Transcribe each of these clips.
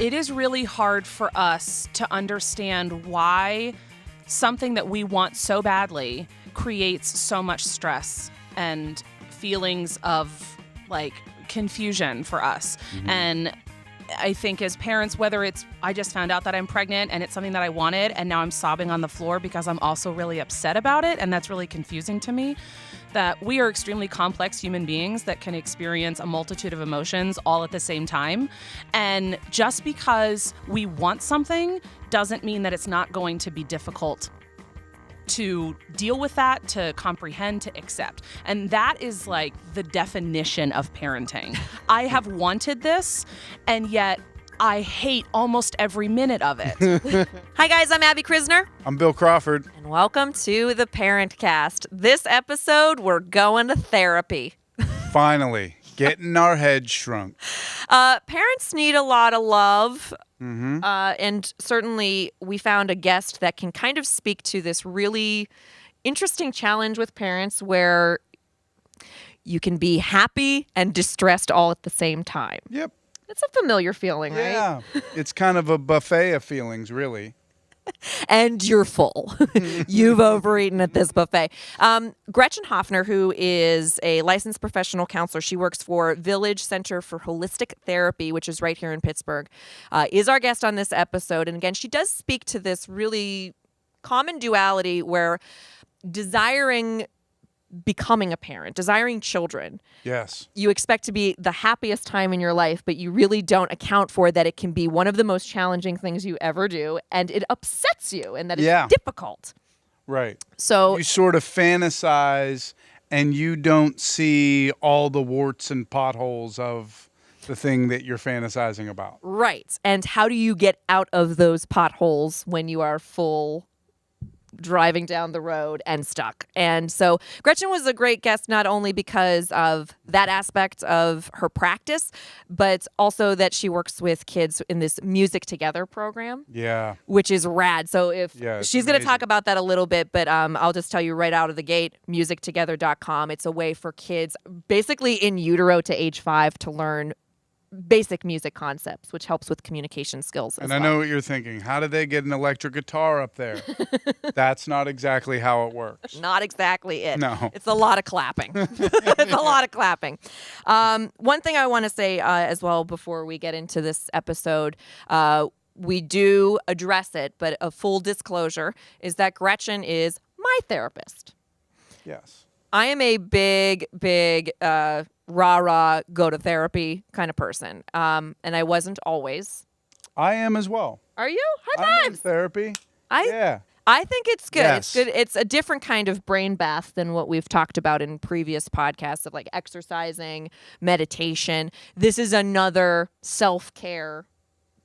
It is really hard for us to understand why something that we want so badly creates so much stress and feelings of like confusion for us. Mm-hmm. And I think as parents, whether it's I just found out that I'm pregnant and it's something that I wanted and now I'm sobbing on the floor because I'm also really upset about it and that's really confusing to me, that we are extremely complex human beings that can experience a multitude of emotions all at the same time. And just because we want something doesn't mean that it's not going to be difficult to deal with that, to comprehend, to accept. And that is like the definition of parenting. I have wanted this, and yet I hate almost every minute of it. Hi guys, I'm Abby Krisner. I'm Bill Crawford. And welcome to the Parentcast. This episode, we're going to therapy. Finally, getting our heads shrunk. Parents need a lot of love. Mm-hmm. And certainly we found a guest that can kind of speak to this really interesting challenge with parents where you can be happy and distressed all at the same time. Yep. It's a familiar feeling, right? Yeah. It's kind of a buffet of feelings, really. And you're full. You've overeaten at this buffet. Gretchen Hoffner, who is a licensed professional counselor, she works for Village Center for Holistic Therapy, which is right here in Pittsburgh, is our guest on this episode. And again, she does speak to this really common duality where becoming a parent, desiring children. Yes. You expect to be the happiest time in your life, but you really don't account for that it can be one of the most challenging things you ever do, and it upsets you, and that it's difficult. Right. So you sort of fantasize, and you don't see all the warts and potholes of the thing that you're fantasizing about. Right. And how do you get out of those potholes when you are full driving down the road and stuck? And so Gretchen was a great guest, not only because of that aspect of her practice, but also that she works with kids in this Music Together program. Yeah. Which is rad. So she's going to talk about that a little bit, but I'll just tell you right out of the gate, musictogether.com. It's a way for kids basically in utero to age 5 to learn basic music concepts, which helps with communication skills as well. And I know what you're thinking. How did they get an electric guitar up there? That's not exactly how it works. Not exactly it. No. It's a lot of clapping. It's a lot of clapping. One thing I want to say as well before we get into this episode, we do address it, but a full disclosure is that Gretchen is my therapist. Yes. I am a big rah-rah, go to therapy kind of person. And I wasn't always. I am as well. Are you? High I'm in fives. therapy. I think it's good. Yes. It's good. It's a different kind of brain bath than what we've talked about in previous podcasts of like exercising, meditation. This is another self-care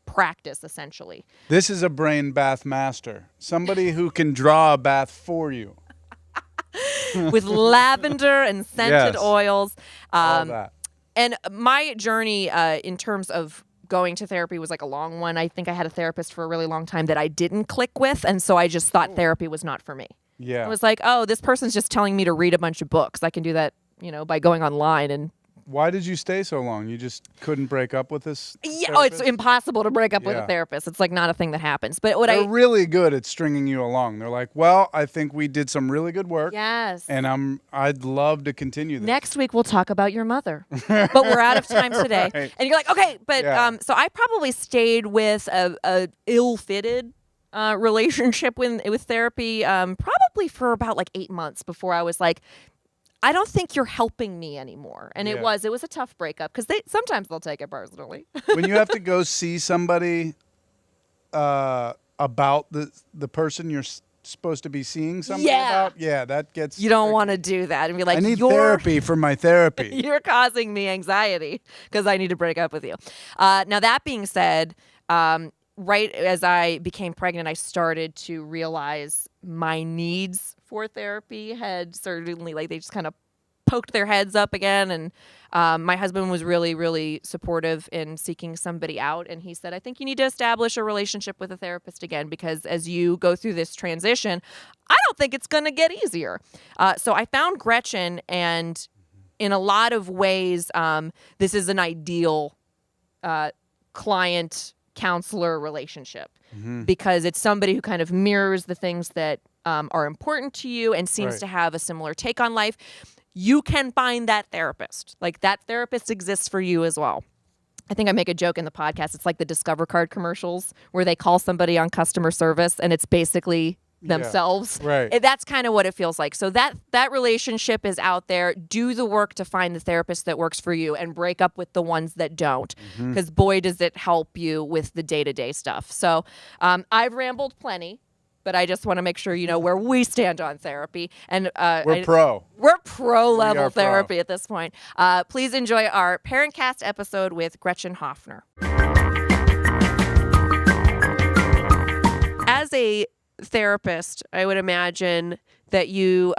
practice, essentially. This is a brain bath master. Somebody who can draw a bath for you. With lavender and scented oils. All that. And my journey in terms of going to therapy was like a long one. I think I had a therapist for a really long time that I didn't click with, and so I just thought therapy was not for me. Yeah. I was like, oh, this person's just telling me to read a bunch of books. I can do that, by going online and... Why did you stay so long? You just couldn't break up with this therapist? Oh, it's impossible to break up with a therapist. It's like not a thing that happens. But They're really good at stringing you along. They're like, well, I think we did some really good work. Yes. And I'd love to continue this. Next week we'll talk about your mother. But we're out of time today. Right. And you're like, okay, but so I probably stayed with a ill-fitted relationship with therapy probably for about like 8 months before I was like, I don't think you're helping me anymore. And it was a tough breakup because sometimes they'll take it personally. When you have to go see somebody about the person you're supposed to be seeing somebody about, that gets... You don't want to do that and be like, I need therapy for my therapy. You're causing me anxiety because I need to break up with you. Now, that being said, right as I became pregnant, I started to realize my needs for therapy had certainly, they just kind of poked their heads up again. And my husband was really, really supportive in seeking somebody out. And he said, I think you need to establish a relationship with a therapist again, because as you go through this transition, I don't think it's going to get easier. So I found Gretchen, and in a lot of ways, this is an ideal client counselor relationship because it's somebody who kind of mirrors the things that are important to you and seems Right. to have a similar take on life. You can find that therapist. Like that therapist exists for you as well. I think I make a joke in the podcast. It's like the Discover Card commercials where they call somebody on customer service and it's basically themselves. Right. That's kind of what it feels like. So that relationship is out there. Do the work to find the therapist that works for you and break up with the ones that don't. Because boy, does it help you with the day-to-day stuff. So I've rambled plenty, but I just want to make sure you know where we stand on therapy. And We're pro. We're pro We level are pro. therapy at this point. Please enjoy our Parentcast episode with Gretchen Hoffner. As a therapist, I would imagine that you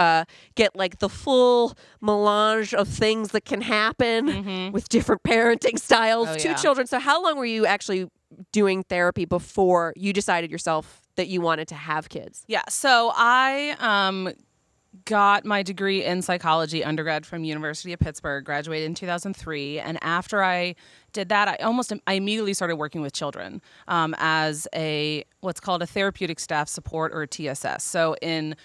get like the full melange of things that can happen with different parenting styles, Oh, 2 yeah. children. So how long were you actually doing therapy before you decided yourself that you wanted to have kids? Yeah. So I got my degree in psychology undergrad from University of Pittsburgh, graduated in 2003. And after I did that, I immediately started working with children as what's called a therapeutic staff support or a TSS. So in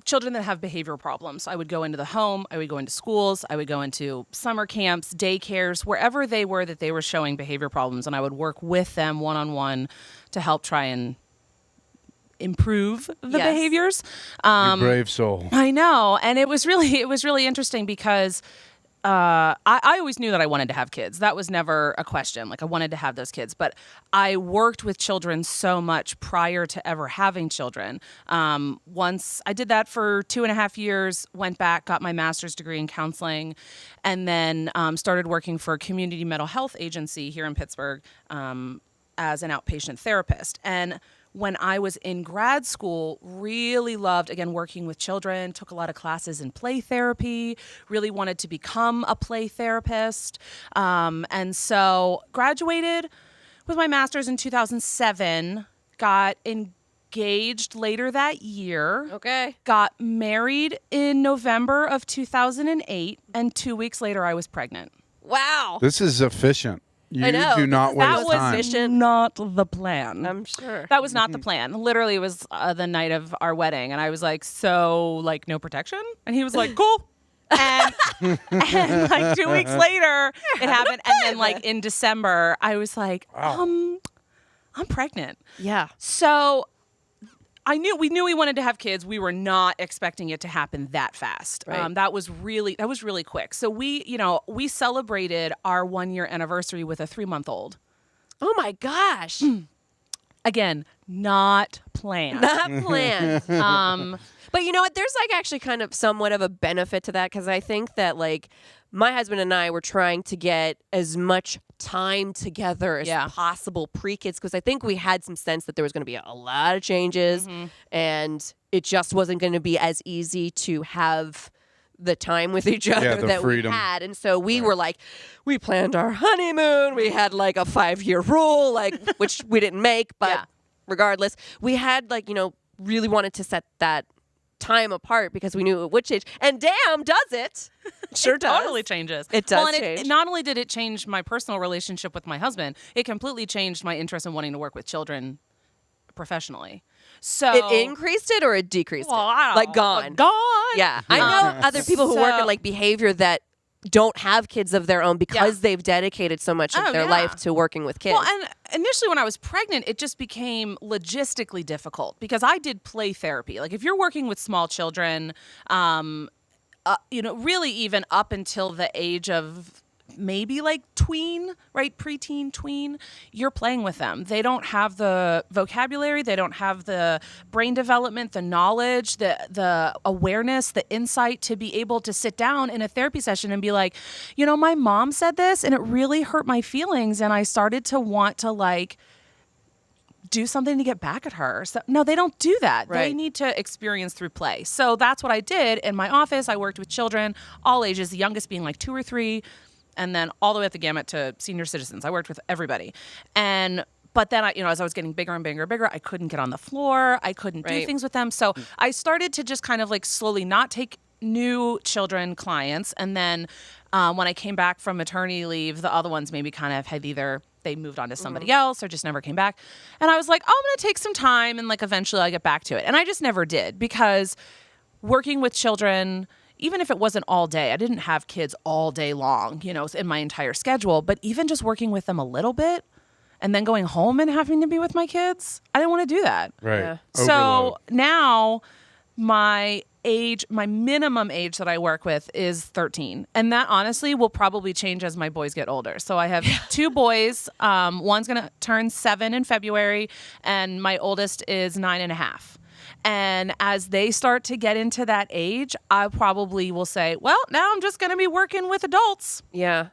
children that have behavioral problems, I would go into the home, I would go into schools, I would go into summer camps, daycares, wherever they were that they were showing behavior problems. And I would work with them one-on-one to help try and improve the Yes. behaviors. You brave soul. I know, and it was really interesting because I always knew that I wanted to have kids. That was never a question. Like I wanted to have those kids, but I worked with children so much prior to ever having children. Once I did that for 2.5 years, went back, got my master's degree in counseling, and then started working for a community mental health agency here in Pittsburgh as an outpatient therapist. And when I was in grad school, really loved, again, working with children, took a lot of classes in play therapy, really wanted to become a play therapist. And so graduated with my master's in 2007, got engaged later that year, Okay. got married in November of 2008, and 2 weeks later I was pregnant. Wow. This is efficient. You I know. do not That waste was time. efficient. Not the plan. I'm sure. That was not the plan. Literally, it was the night of our wedding, and I was like, "So, like, no protection?" And he was like, "Cool." And like 2 weeks later, it happened. And then, like in December, I was like, I'm pregnant." Yeah. So we knew we wanted to have kids. We were not expecting it to happen that fast. Right. That was really quick. So we celebrated our 1-year anniversary with a 3-month-old. Oh my gosh. Again, not planned. Not planned. But you know what? There's like actually kind of somewhat of a benefit to that because I think that like my husband and I were trying to get as much time together as possible pre-kids because I think we had some sense that there was going to be a lot of changes and it just wasn't going to be as easy to have the time with each other the that freedom. we had. And so we were like, we planned our honeymoon. We had like a 5-year rule, like which we didn't make, but regardless, we had like, really wanted to set that time apart because we knew it would change. And damn, does it. Sure does. Totally changes. It does and change. Not only did it change my personal relationship with my husband, it completely changed my interest in wanting to work with children professionally. So It increased it or it decreased well, it? I don't Like know. gone. Gone. Yeah. I know other people who work in like behavior that don't have kids of their own because they've dedicated so much of their life to working with kids. Well, and initially when I was pregnant, it just became logistically difficult because I did play therapy. Like if you're working with small children, really even up until the age of maybe like tween, right? Preteen, tween, you're playing with them. They don't have the vocabulary. They don't have the brain development, the knowledge, the awareness, the insight to be able to sit down in a therapy session and be like, my mom said this and it really hurt my feelings. And I started to want to like do something to get back at her. So, no, they don't do that. Right. They need to experience through play. So that's what I did. In my office, I worked with children, all ages, the youngest being like 2 or 3, and then all the way up the gamut to senior citizens. I worked with everybody. But then, as I was getting bigger and bigger and bigger, I couldn't get on the floor. I couldn't do things with them. So I started to just kind of like slowly not take new children clients. And then when I came back from maternity leave, the other ones maybe kind of had either they moved on to somebody else or just never came back. And I was like, oh, I'm going to take some time and like eventually I'll get back to it. And I just never did, because working with children, even if it wasn't all day, I didn't have kids all day long, in my entire schedule, but even just working with them a little bit and then going home and having to be with my kids, I didn't want to do that. Right. Yeah. So now my minimum age that I work with is 13. And that honestly will probably change as my boys get older. So I have 2 boys. One's going to turn 7 in February, and my oldest is 9.5. And as they start to get into that age, I probably will say, well, now I'm just going to be working with adults. Yeah.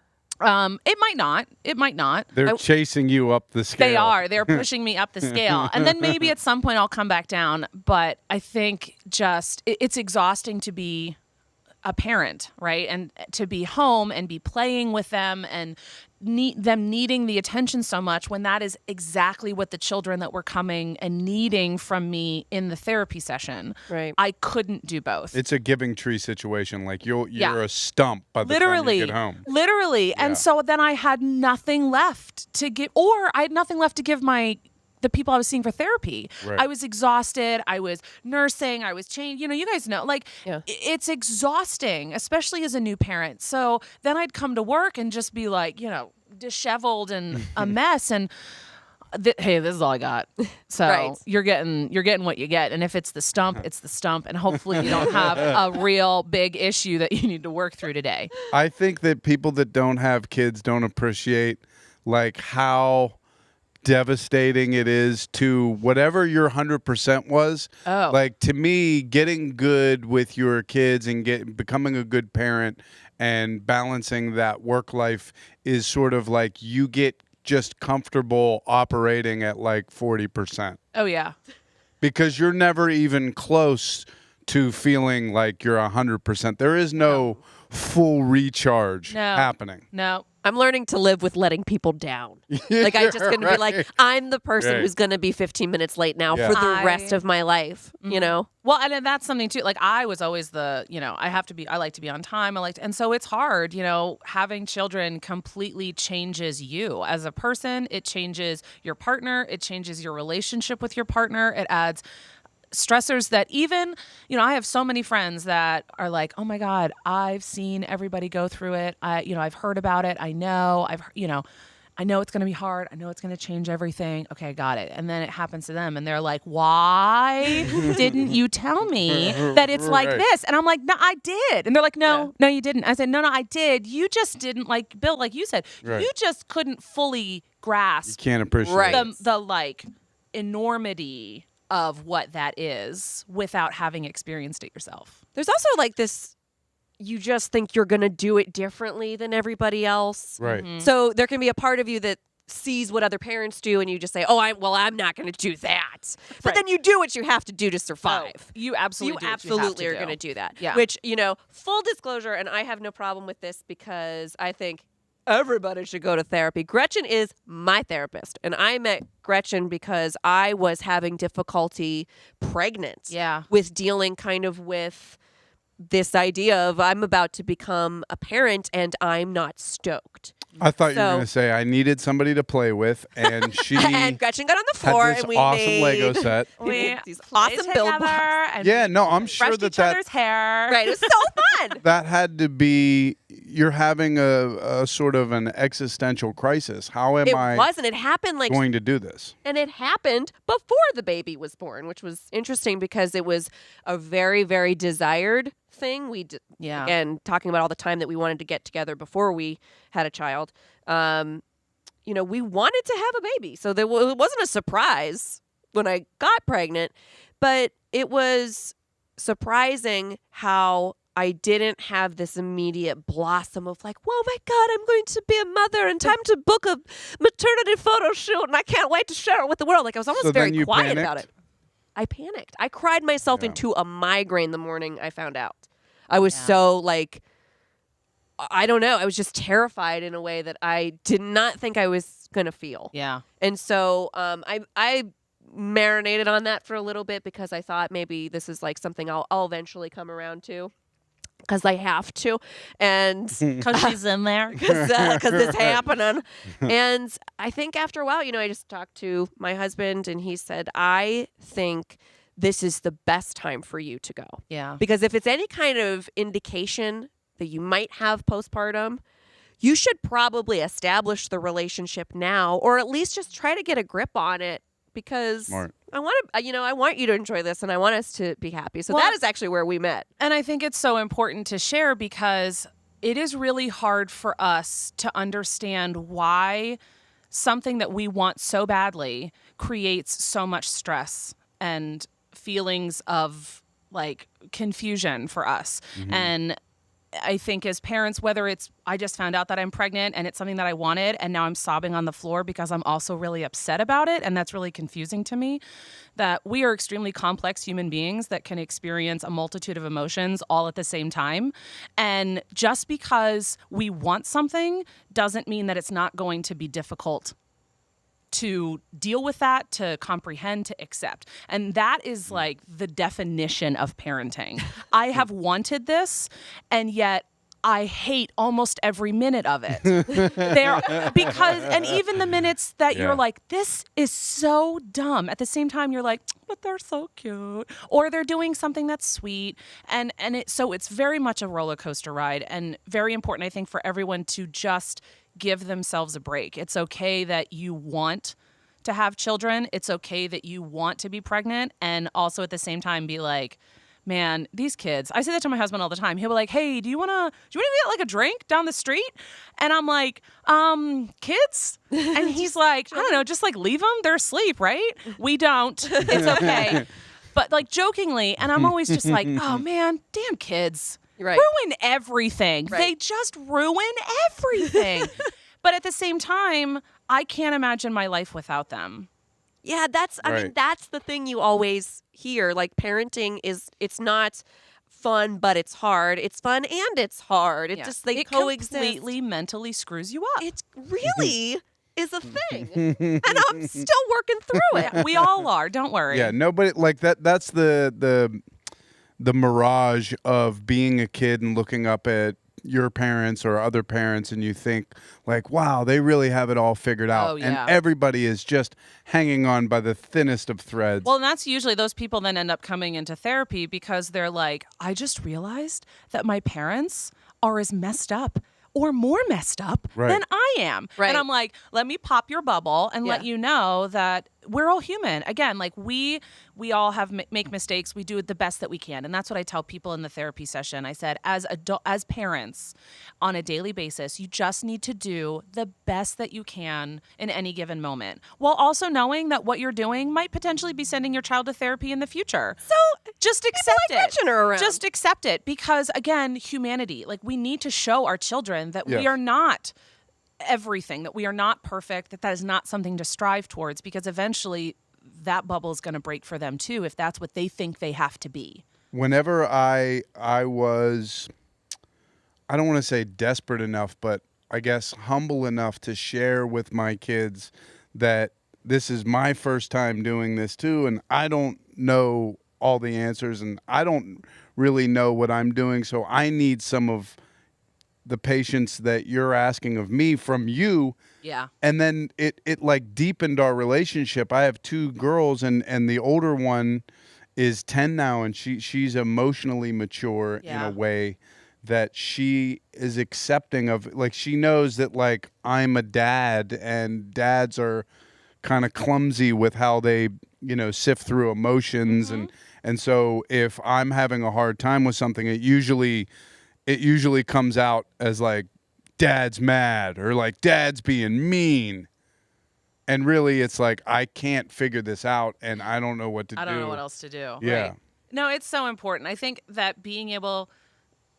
It might not. It might not. They're chasing you up the scale. They are. They're pushing me up the scale. And then maybe at some point I'll come back down. But I think just it's exhausting to be a parent, right? And to be home and be playing with them and them needing the attention so much, when that is exactly what the children that were coming and needing from me in the therapy session. Right. I couldn't do both. It's a giving tree situation. Like you're a stump by the time you get home. Literally. Yeah. And so then I had nothing left to give, or I had nothing left to give the people I was seeing for therapy. Right. I was exhausted. I was nursing. I was changed. You guys know, it's exhausting, especially as a new parent. So then I'd come to work and just be like, disheveled and a mess. And hey, this is all I got. So Right. you're getting what you get. And if it's the stump, it's the stump. And hopefully you don't have a real big issue that you need to work through today. I think that people that don't have kids don't appreciate like how devastating it is to whatever your 100% was. Oh. Like to me, getting good with your kids and becoming a good parent and balancing that work life is sort of like you get just comfortable operating at like 40%. Oh, yeah. Because you're never even close to feeling like you're 100%. There is no full recharge happening. No. I'm learning to live with letting people down. Like I'm just going to be like, I'm the person who's going to be 15 minutes late now for the rest of my life, Well, and that's something too. Like I was always I like to be on time. And so it's hard, having children completely changes you as a person. It changes your partner. It changes your relationship with your partner. It adds stressors that even, I have so many friends that are like, oh my God, I've seen everybody go through it. I've heard about it. I know, I know it's going to be hard. I know it's going to change everything. Okay, I got it. And then it happens to them and they're like, why didn't you tell me that it's like this? And I'm like, no, I did. And they're like, no, you didn't. I said, no, I did. You just didn't, like Bill, like you said, you just couldn't fully grasp You can't appreciate the enormity of what that is without having experienced it yourself. There's also like this, you just think you're going to do it differently than everybody else. Right. Mm-hmm. So there can be a part of you that sees what other parents do and you just say, I'm not going to do that. But then you do what you have to do to survive. Oh, you absolutely are going to do that. Yeah. Which, full disclosure, and I have no problem with this because I think everybody should go to therapy. Gretchen is my therapist, and I met Gretchen because I was having difficulty pregnant with dealing kind of with this idea of I'm about to become a parent and I'm not stoked. I thought you were going to say I needed somebody to play with, and she and Gretchen got on the floor had this and we awesome made Lego set. we these awesome billboards. Yeah, no, I'm sure brushed each other's hair. Right, it was so fun. That had to be. You're having a sort of an existential crisis. How am I? It wasn't. It happened going to do this? And it happened before the baby was born, which was interesting because it was a very, very desired thing. Again, talking about all the time that we wanted to get together before we had a child. We wanted to have a baby, so it wasn't a surprise when I got pregnant, but it was surprising how I didn't have this immediate blossom of like, whoa, my God, I'm going to be a mother and time to book a maternity photo shoot and I can't wait to share it with the world. Like I was almost very quiet about it. I panicked. I cried myself into a migraine the morning I found out. I was so like, I don't know. I was just terrified in a way that I did not think I was going to feel. Yeah. And so I marinated on that for a little bit because I thought maybe this is like something I'll eventually come around to. because I have to, and Because she's in there. because it's happening. And I think after a while, I just talked to my husband, and he said, I think this is the best time for you to go. Yeah. Because if it's any kind of indication that you might have postpartum, you should probably establish the relationship now, or at least just try to get a grip on it, because Smart. I want you to enjoy this, and I want us to be happy. So Well, that is actually where we met. And I think it's so important to share because it is really hard for us to understand why something that we want so badly creates so much stress and feelings of like confusion for us. And I think as parents, whether it's I just found out that I'm pregnant and it's something that I wanted and now I'm sobbing on the floor because I'm also really upset about it, and that's really confusing to me, that we are extremely complex human beings that can experience a multitude of emotions all at the same time. And just because we want something doesn't mean that it's not going to be difficult to deal with that, to comprehend, to accept. And that is like the definition of parenting. I have wanted this, and yet I hate almost every minute of it. And even the minutes that Yeah. you're like, this is so dumb. At the same time, you're like, but they're so cute. Or they're doing something that's sweet. So it's very much a roller coaster ride, and very important, I think, for everyone to just give themselves a break. It's okay that you want to have children. It's okay that you want to be pregnant, and also at the same time be like, man, these kids. I say that to my husband all the time. He'll be like, hey, do you want to get like a drink down the street? And I'm like, kids? And he's like, I don't know, just like leave them. They're asleep, right? We don't. It's okay. But like jokingly, and I'm always just like, oh man, damn kids. Right. Ruin everything. Right. They just ruin everything. But at the same time, I can't imagine my life without them. Yeah, I mean, Right. that's the thing you always hear. Like, parenting it's not fun, but it's hard. It's fun and it's hard. It just, they it coexist. completely mentally screws you up. It really is a thing. And I'm still working through it. We all are. Don't worry. Yeah, nobody like that. That's the mirage of being a kid and looking up at your parents or other parents, and you think like, wow, they really have it all figured out. Oh, yeah. And everybody is just hanging on by the thinnest of threads. Well, and that's usually those people then end up coming into therapy because they're like, I just realized that my parents are as messed up or more messed up Right. than I am. Right. And I'm like, let me pop your bubble and let Yeah. you know that we're all human. Again, like we all have make mistakes. We do it the best that we can. And that's what I tell people in the therapy session. I said, as parents on a daily basis, you just need to do the best that you can in any given moment, while also knowing that what you're doing might potentially be sending your child to therapy in the future. So just accept like it. Gretchen are around. Just accept it, because again, humanity, like we need to show our children that we Yes. are not everything, that we are not perfect, that is not something to strive towards, because eventually that bubble is going to break for them too if that's what they think they have to be. Whenever I was, I don't want to say desperate enough, but I guess humble enough to share with my kids that this is my first time doing this too, and I don't know all the answers, and I don't really know what I'm doing, so I need some of the patience that you're asking of me from you. Yeah. And then it like deepened our relationship. I have two girls, and the older one is 10 now, and she's emotionally mature in Yeah. a way that she is accepting of, like, she knows that like I'm a dad, and dads are kind of clumsy with how they, sift through emotions. And so if I'm having a hard time with something, it usually comes out as like dad's mad or like dad's being mean. And really it's like, I can't figure this out and I don't know what to do. I don't know what else to do. Yeah. Right. No, it's so important. I think that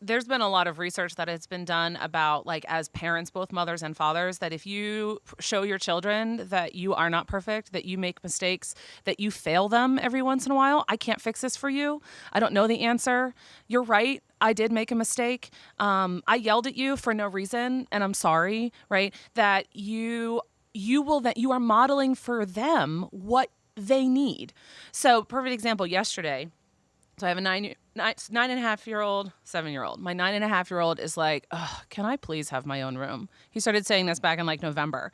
there's been a lot of research that has been done about, like, as parents, both mothers and fathers, that if you show your children that you are not perfect, that you make mistakes, that you fail them every once in a while, I can't fix this for you. I don't know the answer. You're right. I did make a mistake. I yelled at you for no reason, and I'm sorry, right? That you are modeling for them what they need. So, perfect example, yesterday, So I have a 9.5-year-old, 7-year-old. My 9.5-year-old is like, "Ugh, can I please have my own room?" He started saying this back in like November.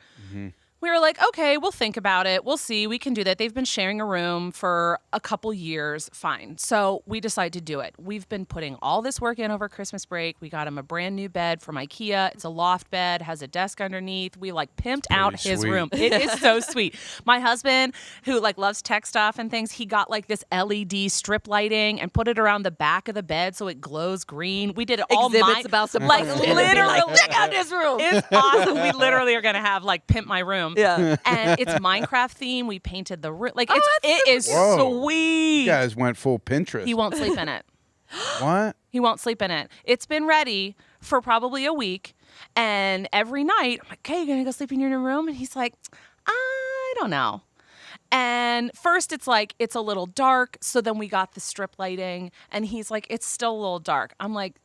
We were like, okay, we'll think about it. We'll see. We can do that. They've been sharing a room for a couple years. Fine. So we decided to do it. We've been putting all this work in over Christmas break. We got him a brand new bed from IKEA. It's a loft bed, has a desk underneath. We like pimped out his sweet. room. It is so sweet. My husband, who like loves tech stuff and things, he got like this LED strip lighting and put it around the back of the bed so it glows green. We did it all Exhibits about some like busted. literally. Check out this room. It's awesome. We literally are gonna have like pimp my room. Yeah. And it's Minecraft theme. We painted the room. Like Oh, it is Whoa. sweet. You guys went full Pinterest. He won't sleep in it. What? He won't sleep in it. It's been ready for probably a week. And every night, I'm like, okay, you're going to go sleep in your new room? And he's like, I don't know. And first it's like, it's a little dark. So then we got the strip lighting. And he's like, it's still a little dark. I'm like,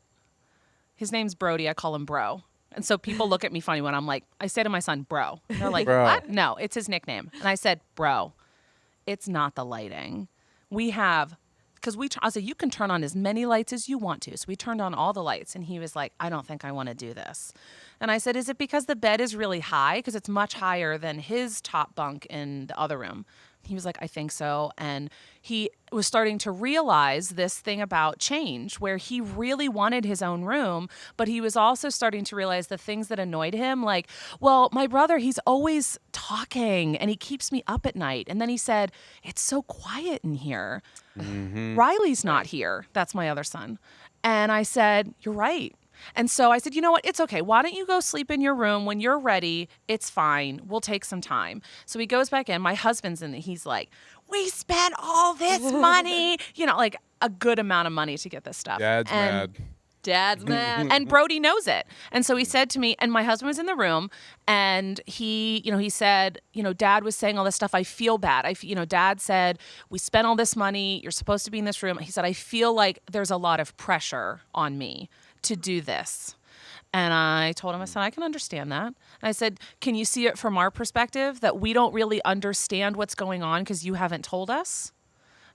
his name's Brody. I call him Bro. And so people look at me funny when I'm like, I say to my son, bro. And they're like, Bro. what? No, it's his nickname. And I said, bro, it's not the lighting. We have, because I said, you can turn on as many lights as you want to. So we turned on all the lights. And he was like, I don't think I want to do this. And I said, is it because the bed is really high? Because it's much higher than his top bunk in the other room. He was like, I think so. And he was starting to realize this thing about change where he really wanted his own room, but he was also starting to realize the things that annoyed him. Like, well, my brother, he's always talking and he keeps me up at night. And then he said, it's so quiet in here. Riley's not here. That's my other son. And I said, you're right. And so I said, you know what? It's okay. Why don't you go sleep in your room when you're ready? It's fine. We'll take some time. So he goes back in. My husband's in. He's like, we spent all this money, like a good amount of money to get this stuff. Dad's mad. Dad's mad. And Brody knows it. And so he said to me, and my husband was in the room, and he said, Dad was saying all this stuff. I feel bad. Dad said, we spent all this money. You're supposed to be in this room. He said, I feel like there's a lot of pressure on me to do this. And I told him, I said, I can understand that. And I said, can you see it from our perspective that we don't really understand what's going on because you haven't told us?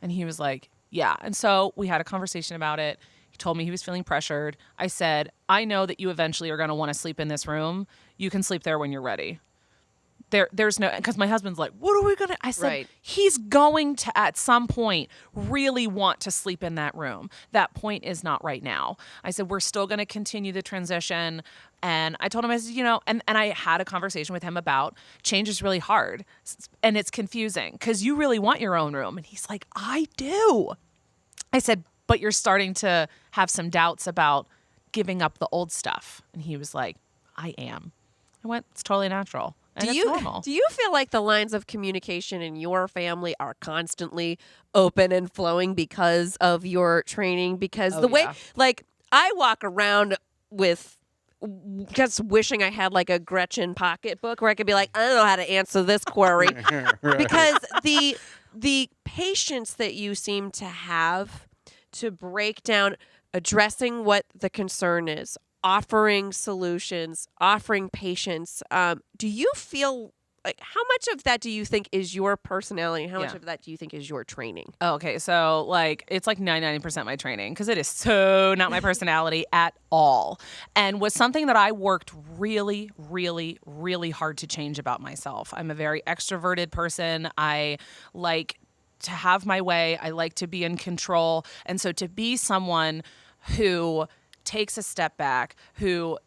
And he was like, yeah. And so we had a conversation about it. He told me he was feeling pressured. I said, I know that you eventually are going to want to sleep in this room. You can sleep there when you're ready. There's no, because my husband's like, what are we going to, I said, Right. He's going to, at some point, really want to sleep in that room. That point is not right now. I said, we're still going to continue the transition. And I told him, I said, and I had a conversation with him about change is really hard and it's confusing because you really want your own room. And he's like, I do. I said, but you're starting to have some doubts about giving up the old stuff. And he was like, I am. I went, it's totally natural. And it's normal. Do you feel like the lines of communication in your family are constantly open and flowing because of your training? Because the way, like, I walk around with just wishing I had like a Gretchen pocketbook where I could be like, I don't know how to answer this query. Right. Because the patience that you seem to have to break down addressing what the concern is, offering solutions, offering patience. Do you feel like how much of that do you think is your personality and how much of that do you think is your training? Okay, so like it's like 99% my training because it is so not my personality at all. And was something that I worked really, really, really hard to change about myself. I'm a very extroverted person. I like to have my way. I like to be in control. And so to be someone who takes a step back, who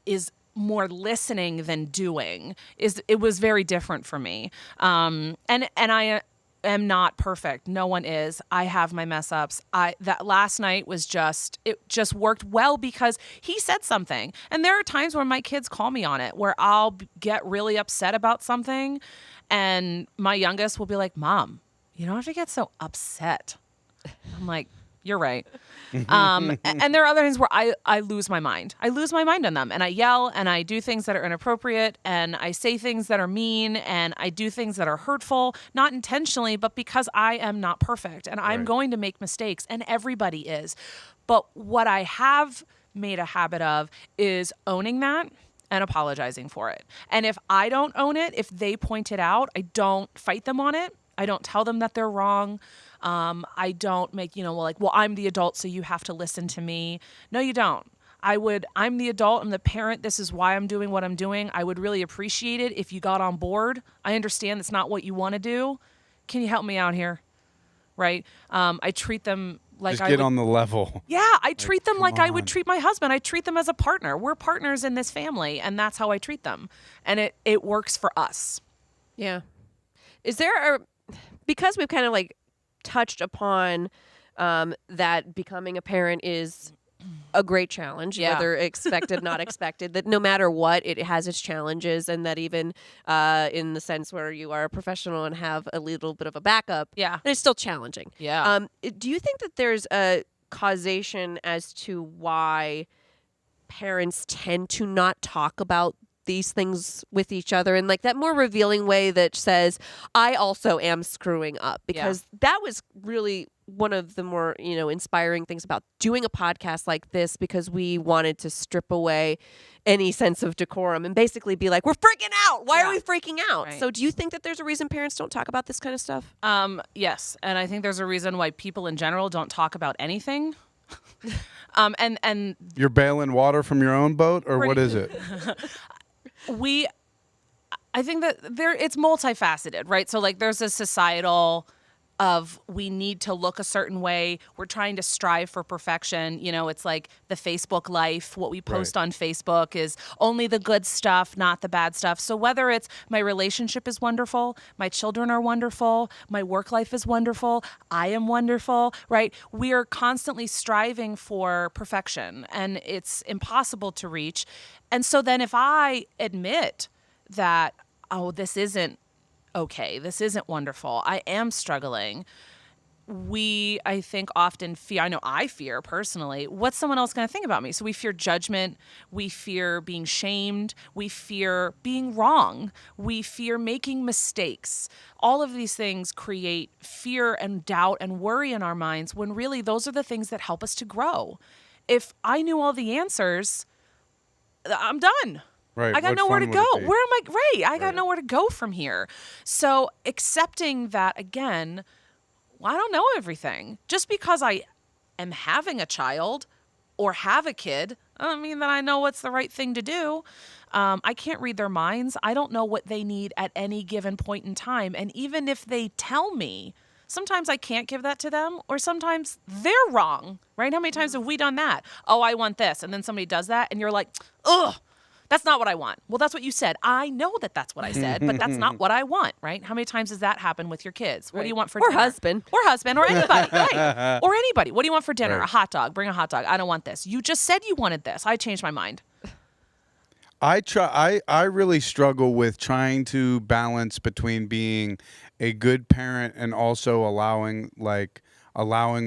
is more listening than doing, it was very different for me. And I am not perfect. No one is. I have my mess ups. That last night was it just worked well because he said something. And there are times when my kids call me on it where I'll get really upset about something and my youngest will be like, Mom, you don't have to get so upset. I'm like, you're right. And there are other things where I lose my mind. I lose my mind on them and I yell and I do things that are inappropriate and I say things that are mean and I do things that are hurtful, not intentionally, but because I am not perfect and I'm going to make mistakes and everybody is. But what I have made a habit of is owning that and apologizing for it. And if I don't own it, if they point it out, I don't fight them on it. don't tell them that they're wrong. I don't make, well, I'm the adult, so you have to listen to me. No, you don't. I'm the adult, I'm the parent, this is why I'm doing what I'm doing. I would really appreciate it if you got on board. I understand that's not what you want to do. Can you help me out here? Right? I treat them like Just get on the level. Yeah, I treat them like I would on. treat my husband. I treat them as a partner. We're partners in this family, and that's how I treat them. And it works for us. Yeah. Is there because we've kind of like touched upon that becoming a parent is a great challenge, Yeah. whether expected, not expected, that no matter what, it has its challenges, and that even in the sense where you are a professional and have a little bit of a backup, Yeah. it's still challenging. Yeah. Do you think that there's a causation as to why parents tend to not talk about these things with each other in like that more revealing way that says, I also am screwing up? Because that was really one of the more, inspiring things about doing a podcast like this, because we wanted to strip away any sense of decorum and basically be like, we're freaking out. Why are we freaking out? Right. So do you think that there's a reason parents don't talk about this kind of stuff? Yes. And I think there's a reason why people in general don't talk about anything. And You're bailing water from your own boat, or what Pretty- is it? I think that it's multifaceted, right? So like there's a societal of we need to look a certain way. We're trying to strive for perfection. It's like the Facebook life. What we post on Facebook is only the good stuff, not the bad stuff. So whether it's my relationship is wonderful, my children are wonderful, my work life is wonderful, I am wonderful, right? We are constantly striving for perfection, and it's impossible to reach. And so then if I admit that, oh, this isn't okay, this isn't wonderful, I am struggling, I think often fear, I know I fear personally, what's someone else going to think about me? So we fear judgment, we fear being shamed, we fear being wrong, we fear making mistakes. All of these things create fear and doubt and worry in our minds, when really those are the things that help us to grow. If I knew all the answers, I'm done. Right. I got what nowhere to fun go. would it be? Where am I? Right. I got nowhere to go from here. So accepting that, again, well, I don't know everything. Just because I am having a child or have a kid, I don't mean that I know what's the right thing to do. I can't read their minds. I don't know what they need at any given point in time. And even if they tell me, sometimes I can't give that to them, or sometimes they're wrong, right? How many times have we done that? Oh, I want this. And then somebody does that and you're like, ugh, that's not what I want. Well, that's what you said. I know that that's what I said, but that's not what I want, right? How many times does that happen with your kids? What do you want for Or dinner? husband. Or husband, or anybody, right? Or anybody. What do you want for dinner? Right. A hot dog. Bring a hot dog. I don't want this. You just said you wanted this. I changed my mind. I really struggle with trying to balance between being a good parent and also allowing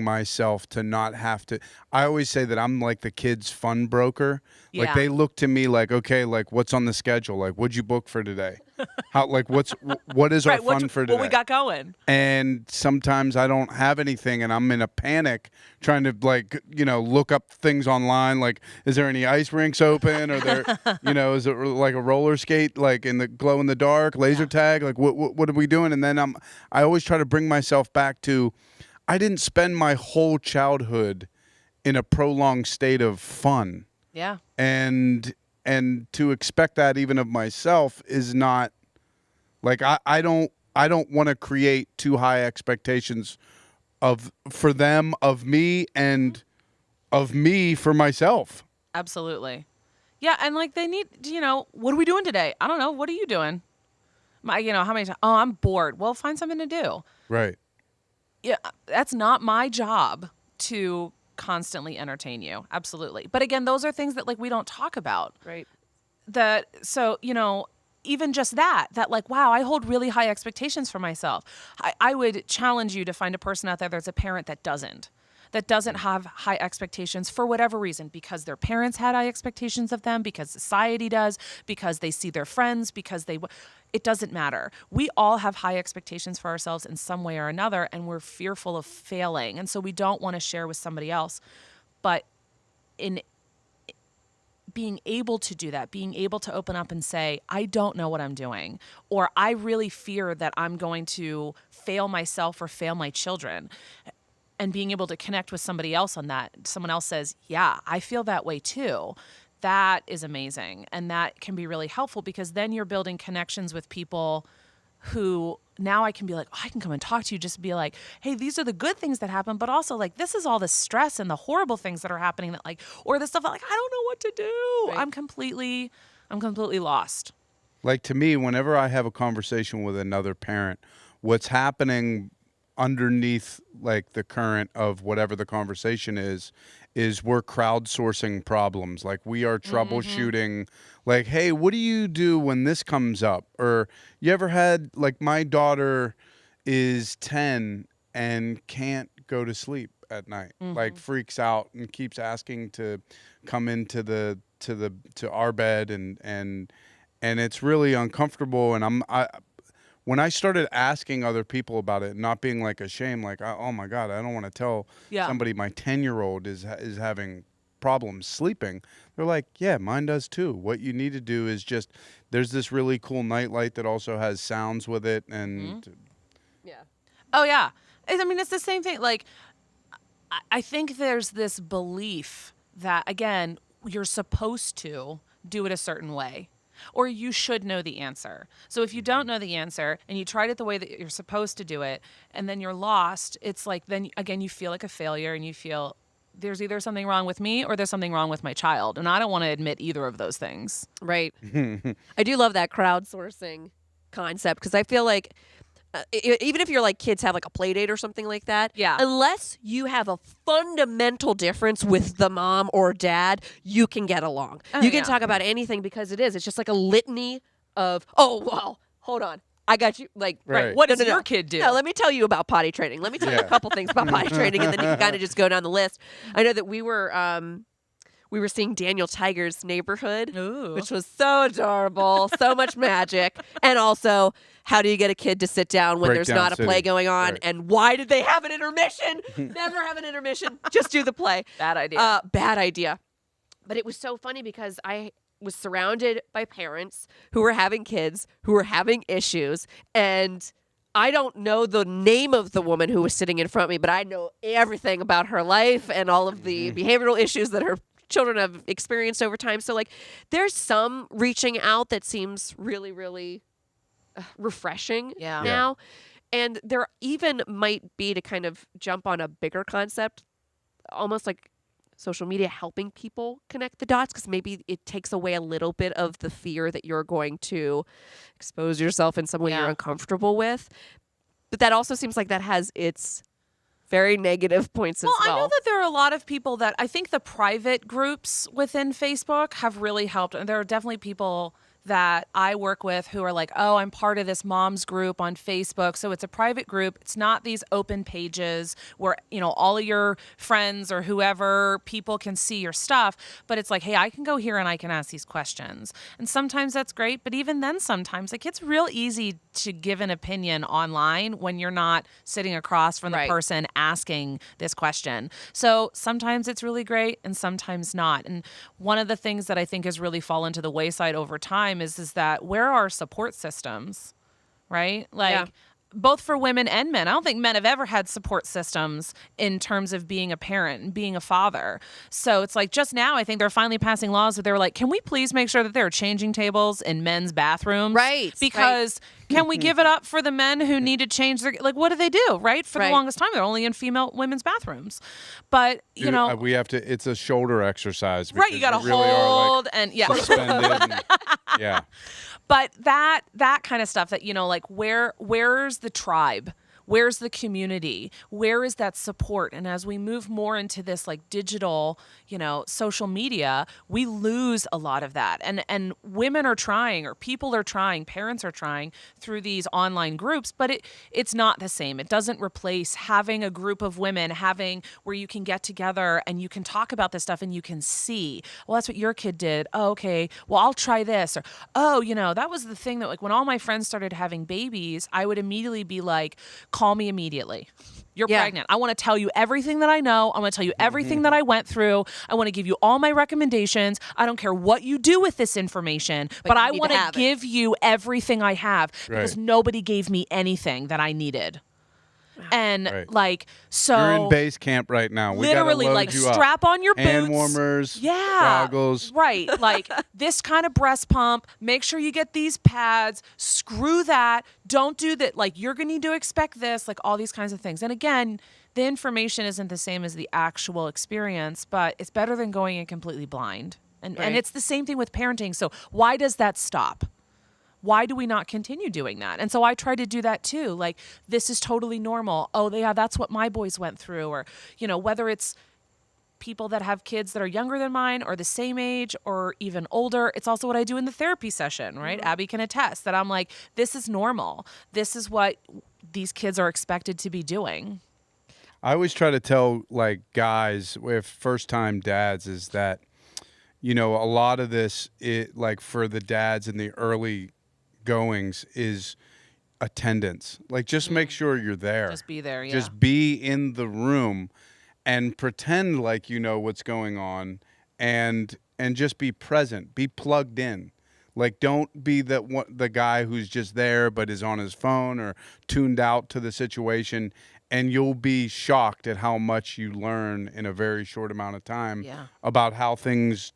myself to not have to. I always say that I'm like the kids' fun broker. Like Yeah. they look to me like, okay, like what's on the schedule? Like what'd you book for today? How what is our fun for today? What we got going? And sometimes I don't have anything and I'm in a panic trying to look up things online. Like, is there any ice rinks open? Or there, is it like a roller skate, like in the glow in the dark, laser tag? Like what are we doing? And then I always try to bring myself back to, I didn't spend my whole childhood in a prolonged state of fun. Yeah. And to expect that even of myself is not like I don't want to create too high expectations for them, of me, and of me for myself. Absolutely. Yeah, and like they need, what are we doing today? I don't know. What are you doing? How many times? Oh, I'm bored. Well, find something to do. Right. Yeah, that's not my job to constantly entertain you. Absolutely. But again, those are things that like we don't talk about. Right. Even just that like, wow, I hold really high expectations for myself. I would challenge you to find a person out there that's a parent that doesn't have high expectations for whatever reason, because their parents had high expectations of them, because society does, because they see their friends, it doesn't matter. We all have high expectations for ourselves in some way or another, and we're fearful of failing. And so we don't want to share with somebody else. But being able to do that, being able to open up and say, I don't know what I'm doing, or I really fear that I'm going to fail myself or fail my children, and being able to connect with somebody else on that. Someone else says, yeah, I feel that way too. That is amazing. And that can be really helpful, because then you're building connections with people who now I can be like, oh, I can come and talk to you, just be like, hey, these are the good things that happen, but also like, this is all the stress and the horrible things that are happening that like, or the stuff that like, I don't know what to do. Right. I'm completely lost. Like, to me, whenever I have a conversation with another parent, what's happening underneath like the current of whatever the conversation is we're crowdsourcing problems. Like, we are troubleshooting, like, hey, what do you do when this comes up? Or you ever had, like, my daughter is 10 and can't go to sleep at night, like freaks out and keeps asking to come into to our bed, and it's really uncomfortable. And when I started asking other people about it, not being like ashamed, like, oh my God, I don't want to tell somebody my 10-year-old is having problems sleeping. They're like, yeah, mine does too. What you need to do is just, there's this really cool nightlight that also has sounds with it. And Yeah. Oh, yeah. I mean, it's the same thing. Like, I think there's this belief that, again, you're supposed to do it a certain way, or you should know the answer. So if you don't know the answer and you tried it the way that you're supposed to do it, and then you're lost, it's like, then again, you feel like a failure, and you feel there's either something wrong with me or there's something wrong with my child. And I don't want to admit either of those things. Right. I do love that crowdsourcing concept, because I feel like even if you're like kids have like a play date or something like that, Yeah. unless you have a fundamental difference with the mom or dad, you can get along. Oh, you can yeah. talk about anything, because it's just like a litany of, oh, well, hold on, I got you. Like, Right. What No, does no, your no. kid do? No, let me tell you about potty training. Let me tell you Yeah. a couple things about potty training, and then you can kind of just go down the list. I know that we were seeing Daniel Tiger's Neighborhood, Ooh. which was so adorable, so much magic, and also how do you get a kid to sit down when there's Breakdown not a play City. going on, Right. and why did they have an intermission? Never have an intermission. Just do the play. Bad idea. Bad idea. But it was so funny, because I was surrounded by parents who were having kids who were having issues, and I don't know the name of the woman who was sitting in front of me, but I know everything about her life and all of the behavioral issues that her children have experienced over time. So like, there's some reaching out that seems really, really refreshing Yeah. now. And there even might be, to kind of jump on a bigger concept, almost like social media helping people connect the dots, because maybe it takes away a little bit of the fear that you're going to expose yourself in some way Yeah. you're uncomfortable with. But that also seems like that has its very negative points as well. I know that there are a lot of people that I think the private groups within Facebook have really helped. And there are definitely people that I work with who are like, oh, I'm part of this mom's group on Facebook. So it's a private group. It's not these open pages where, all of your friends or whoever people can see your stuff. But it's like, hey, I can go here and I can ask these questions. And sometimes that's great. But even then, sometimes like it's real easy to give an opinion online when you're not sitting across from the Right. person asking this question. So sometimes it's really great and sometimes not. And one of the things that I think has really fallen to the wayside over time is that where are support systems, right? Like Yeah. both for women and men. I don't think men have ever had support systems in terms of being a parent and being a father. So it's like just now, I think they're finally passing laws that they were like, can we please make sure that there are changing tables in men's bathrooms? Right, Because can we give it up for the men who need to change their, like, what do they do, right? For Right. the longest time, they're only in women's bathrooms. But, you know, we have to. It's a shoulder exercise. right, you got to because really are, hold like, and yeah. suspended. And, yeah. But that kind of stuff that, like where's the tribe? Where's the community? Where is that support? And as we move more into this like digital, social media, we lose a lot of that. And women are trying, or people are trying, parents are trying through these online groups, but it's not the same. It doesn't replace having a group of women, where you can get together and you can talk about this stuff and you can see, well, that's what your kid did. Oh, okay. Well, I'll try this. Or, oh, that was the thing that like when all my friends started having babies, I would immediately be like, call me immediately. You're Yeah. pregnant. I want to tell you everything that I know. I want to tell you everything that I went through. I want to give you all my recommendations. I don't care what you do with this information, but you I need to want to have it. give you everything I have because Right. nobody gave me anything that I needed. And Right. like, so You're in base camp right now. We gotta literally, load like, you up. strap on your Hand boots. warmers, Yeah. goggles. Right. Like this kind of breast pump. Make sure you get these pads. Screw that. Don't do that. Like, you're going to need to expect this, like all these kinds of things. And again, the information isn't the same as the actual experience, but it's better than going in completely blind. And Right. it's the same thing with parenting. So why does that stop? Why do we not continue doing that? And so I try to do that too. Like, this is totally normal. Oh, yeah, that's what my boys went through. Or, you know, whether it's people that have kids that are younger than mine or the same age or even older, it's also what I do in the therapy session, right? Abby can attest that I'm like, this is normal. This is what these kids are expected to be doing. I always try to tell like guys with first time dads is that, you know, a lot of this, like for the dads in the early goings is attendance. Like, just make sure you're there. Just be there, yeah. Just be in the room and pretend like you know what's going on, and just be present. Be plugged in. Like, don't be the guy who's just there but is on his phone or tuned out to the situation, and you'll be shocked at how much you learn in a very short amount of time Yeah. about how things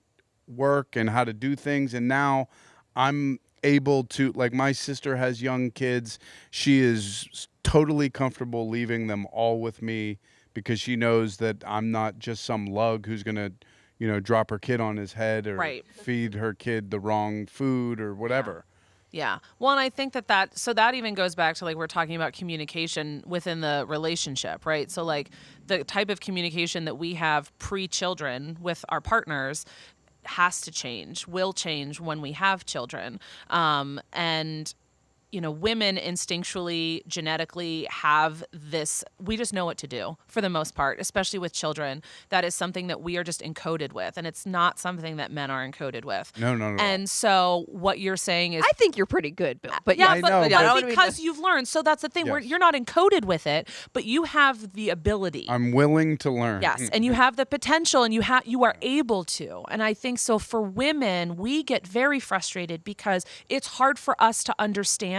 work and how to do things. And now I'm able to, like, my sister has young kids. She is totally comfortable leaving them all with me because she knows that I'm not just some lug who's going to, you know, drop her kid on his head or Right. feed her kid the wrong food or whatever. Yeah. Well, and I think that even goes back to, like, we're talking about communication within the relationship, right? So, like, the type of communication that we have pre-children with our partners has to change, will change when we have children. And, you know, women instinctually, genetically have this, we just know what to do for the most part, especially with children. That is something that we are just encoded with. And it's not something that men are encoded with. No. And so what you're saying is, I think you're pretty good, Bill. But yeah, I but, know, but but- I wanna be because you've learned. So that's the thing. Where Yes. you're not encoded with it, but you have the ability. I'm willing to learn. Yes, and you have the potential, and you are able to. And I think so for women, we get very frustrated because it's hard for us to understand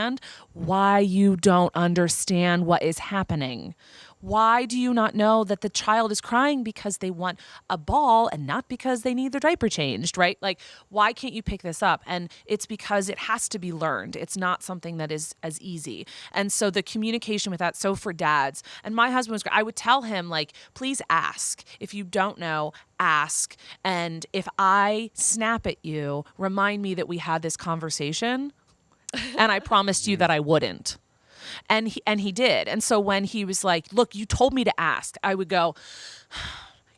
why you don't understand what is happening. Why do you not know that the child is crying because they want a ball and not because they need their diaper changed, right? Like, why can't you pick this up? And it's because it has to be learned. It's not something that is as easy. And so the communication with that, so for dads, and my husband was great. I would tell him, like, please ask. If you don't know, ask. And if I snap at you, remind me that we had this conversation and I promised you that I wouldn't. And he did. And so when he was like, look, you told me to ask, I would go,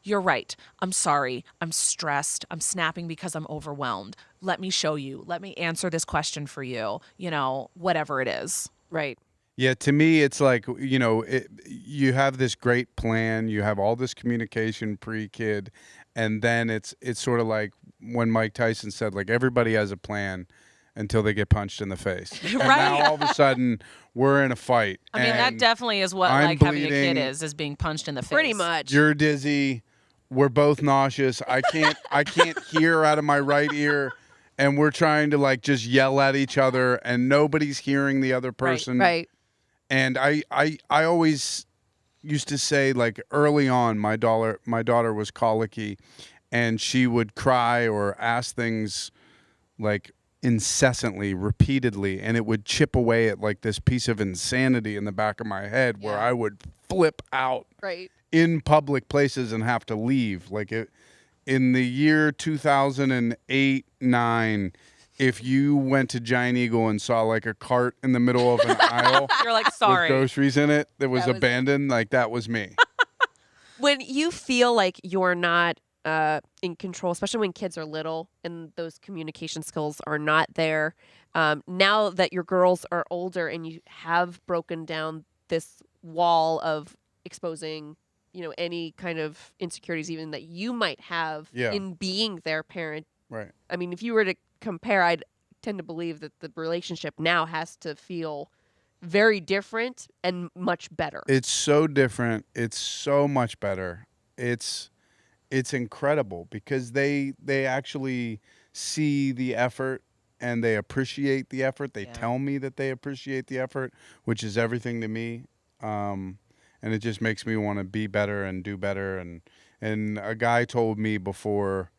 you're right. I'm sorry. I'm stressed. I'm snapping because I'm overwhelmed. Let me show you. Let me answer this question for you, you know, whatever it is. right. Yeah, to me, it's like, you know, you have this great plan, you have all this communication pre-kid, and then it's sort of like when Mike Tyson said, like, everybody has a plan until they get punched in the face. And Right. now all of a sudden we're in a fight. I mean, that and definitely is what I'm like having a bleeding. kid is being punched in the face. Pretty much. You're dizzy. We're both nauseous. I can't hear out of my right ear, and we're trying to, like, just yell at each other, and nobody's hearing the other person. Right. And I always used to say, like, early on, my daughter was colicky, and she would cry or ask things like incessantly, repeatedly, and it would chip away at, like, this piece of insanity in the back of my head where I would flip out Right. in public places and have to leave. Like, in the year 2008-9, if you went to Giant Eagle and saw, like, a cart in the middle of an aisle You're like, with sorry. groceries in it that was That was it. abandoned, like, that was me. When you feel like you're not in control, especially when kids are little and those communication skills are not there, now that your girls are older and you have broken down this wall of exposing, you know, any kind of insecurities even that you might have Yeah. in being their parent. Right. I mean, if you were to compare, I'd tend to believe that the relationship now has to feel very different and much better. It's so different. It's so much better. It's incredible because they actually see the effort and they appreciate the effort. They tell me that they appreciate the effort, which is everything to me. And it just makes me want to be better and do better. And a guy told me before